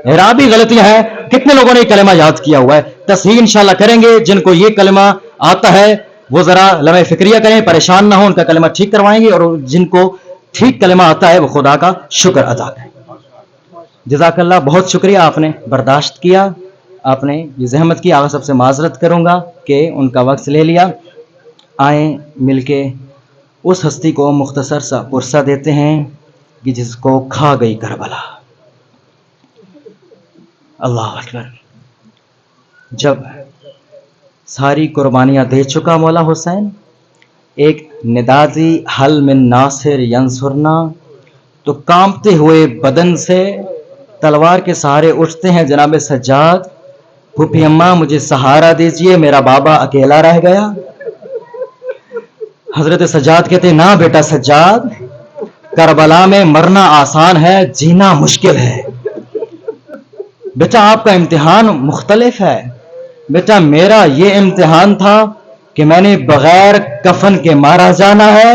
اعرابی غلطیاں ہیں. کتنے لوگوں نے یہ کلمہ یاد کیا ہوا ہے؟ تصحیح انشاءاللہ کریں گے. جن کو یہ کلمہ آتا ہے وہ ذرا لمحہ فکریہ کریں, پریشان نہ ہو, ان کا کلمہ ٹھیک کروائیں گے. اور جن کو ٹھیک کلمہ آتا ہے وہ خدا کا شکر ادا کریں. جزاک اللہ, بہت شکریہ, آپ نے برداشت کیا, آپ نے یہ زحمت کی. آپ سب سے معذرت کروں گا کہ ان کا وقت لے لیا. آئیں مل کے اس ہستی کو مختصر سا پرسہ دیتے ہیں کہ جس کو کھا گئی کربلا. اللہ اکبر. جب ساری قربانیاں دے چکا مولا حسین, ایک ندازی حل من ناصر ینصرنا, تو کانپتے ہوئے بدن سے تلوار کے سہارے اٹھتے ہیں جناب سجاد. پھوپھی اماں مجھے سہارا دیجئے, میرا بابا اکیلا رہ گیا. حضرت سجاد کہتے نا بیٹا سجاد, کربلا میں مرنا آسان ہے, جینا مشکل ہے. بیٹا آپ کا امتحان مختلف ہے. بیٹا میرا یہ امتحان تھا کہ میں نے بغیر کفن کے مارا جانا ہے.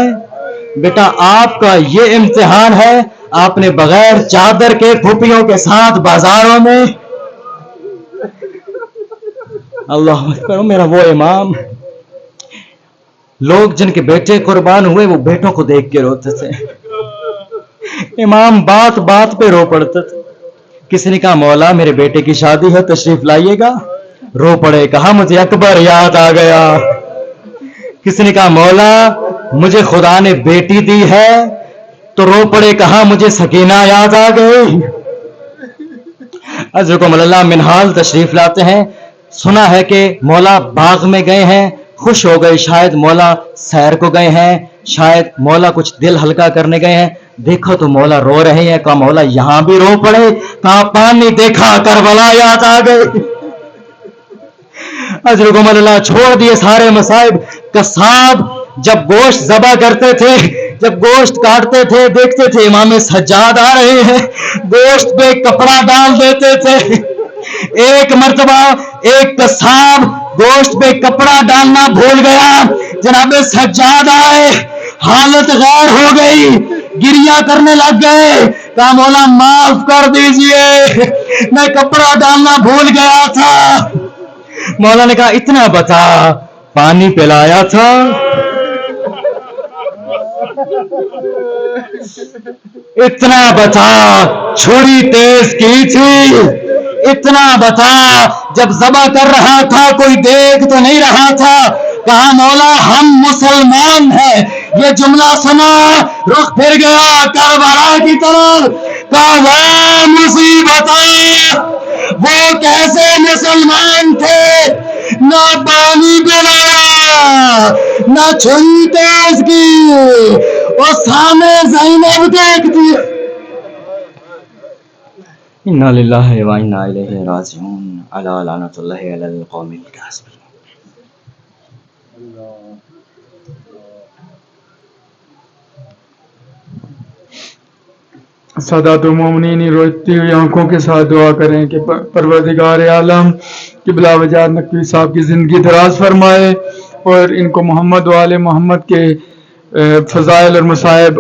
بیٹا آپ کا یہ امتحان ہے, آپ نے بغیر چادر کے پھوپھیوں کے ساتھ بازاروں میں. اللہ اکبر. میرا وہ امام, لوگ جن کے بیٹے قربان ہوئے وہ بیٹوں کو دیکھ کے روتے تھے. امام بات بات پہ رو پڑتے تھے. کسی نے کہا مولا میرے بیٹے کی شادی ہے, تشریف لائیے گا. رو پڑے, کہا مجھے اکبر یاد آ گیا. کسی نے کہا مولا مجھے خدا نے بیٹی دی ہے, تو رو پڑے, کہا مجھے سکینہ یاد آ گئی. عزکم اللہ منحال تشریف لاتے ہیں. سنا ہے کہ مولا باغ میں گئے ہیں, خوش ہو گئے. شاید مولا سیر کو گئے ہیں, شاید مولا کچھ دل ہلکا کرنے گئے ہیں. دیکھو تو مولا رو رہے ہیں. کہا مولا یہاں بھی رو پڑے, کہا پانی دیکھا کربلا یاد آ گئی. عزکم اللہ چھوڑ دیے سارے مصائب. قصاب جب گوشت ذبح کرتے تھے، جب گوشت کاٹتے تھے، دیکھتے تھے امام سجاد آ رہے ہیں، گوشت پہ کپڑا ڈال دیتے تھے۔ ایک مرتبہ ایک قصاب گوشت پہ کپڑا ڈالنا بھول گیا، جناب سجاد آئے، حالت غیر ہو گئی، گریا کرنے لگ گئے، کہا مولا معاف کر دیجئے، میں کپڑا ڈالنا بھول گیا تھا۔ مولا نے کہا اتنا بتا، پانی پلایا تھا؟ اتنا بتا، چھری تیز کی تھی؟ اتنا بتا، جب ذبح کر رہا تھا کوئی دیکھ تو نہیں رہا تھا؟ کہا مولا ہم مسلمان ہیں۔ یہ جملہ سنا، رخ پھر گیا کربلا کی طرف، کہا وہ مصیبتیں، وہ کیسے مسلمان تھے، نہ پانی پلایا، نہ چھری تیز کی، اور سامنے زینب دیکھتی ہے۔ انا للہ و انا الیہ راجعون، الا لعنۃ اللہ علی القوم الکافرین۔
سادات المومنین روتی ہوئی آنکھوں کے ساتھ دعا کریں کہ پروردگار عالم کہ بلا وجہ نقوی صاحب کی زندگی دراز فرمائے اور ان کو محمد و آل محمد کے فضائل اور مصائب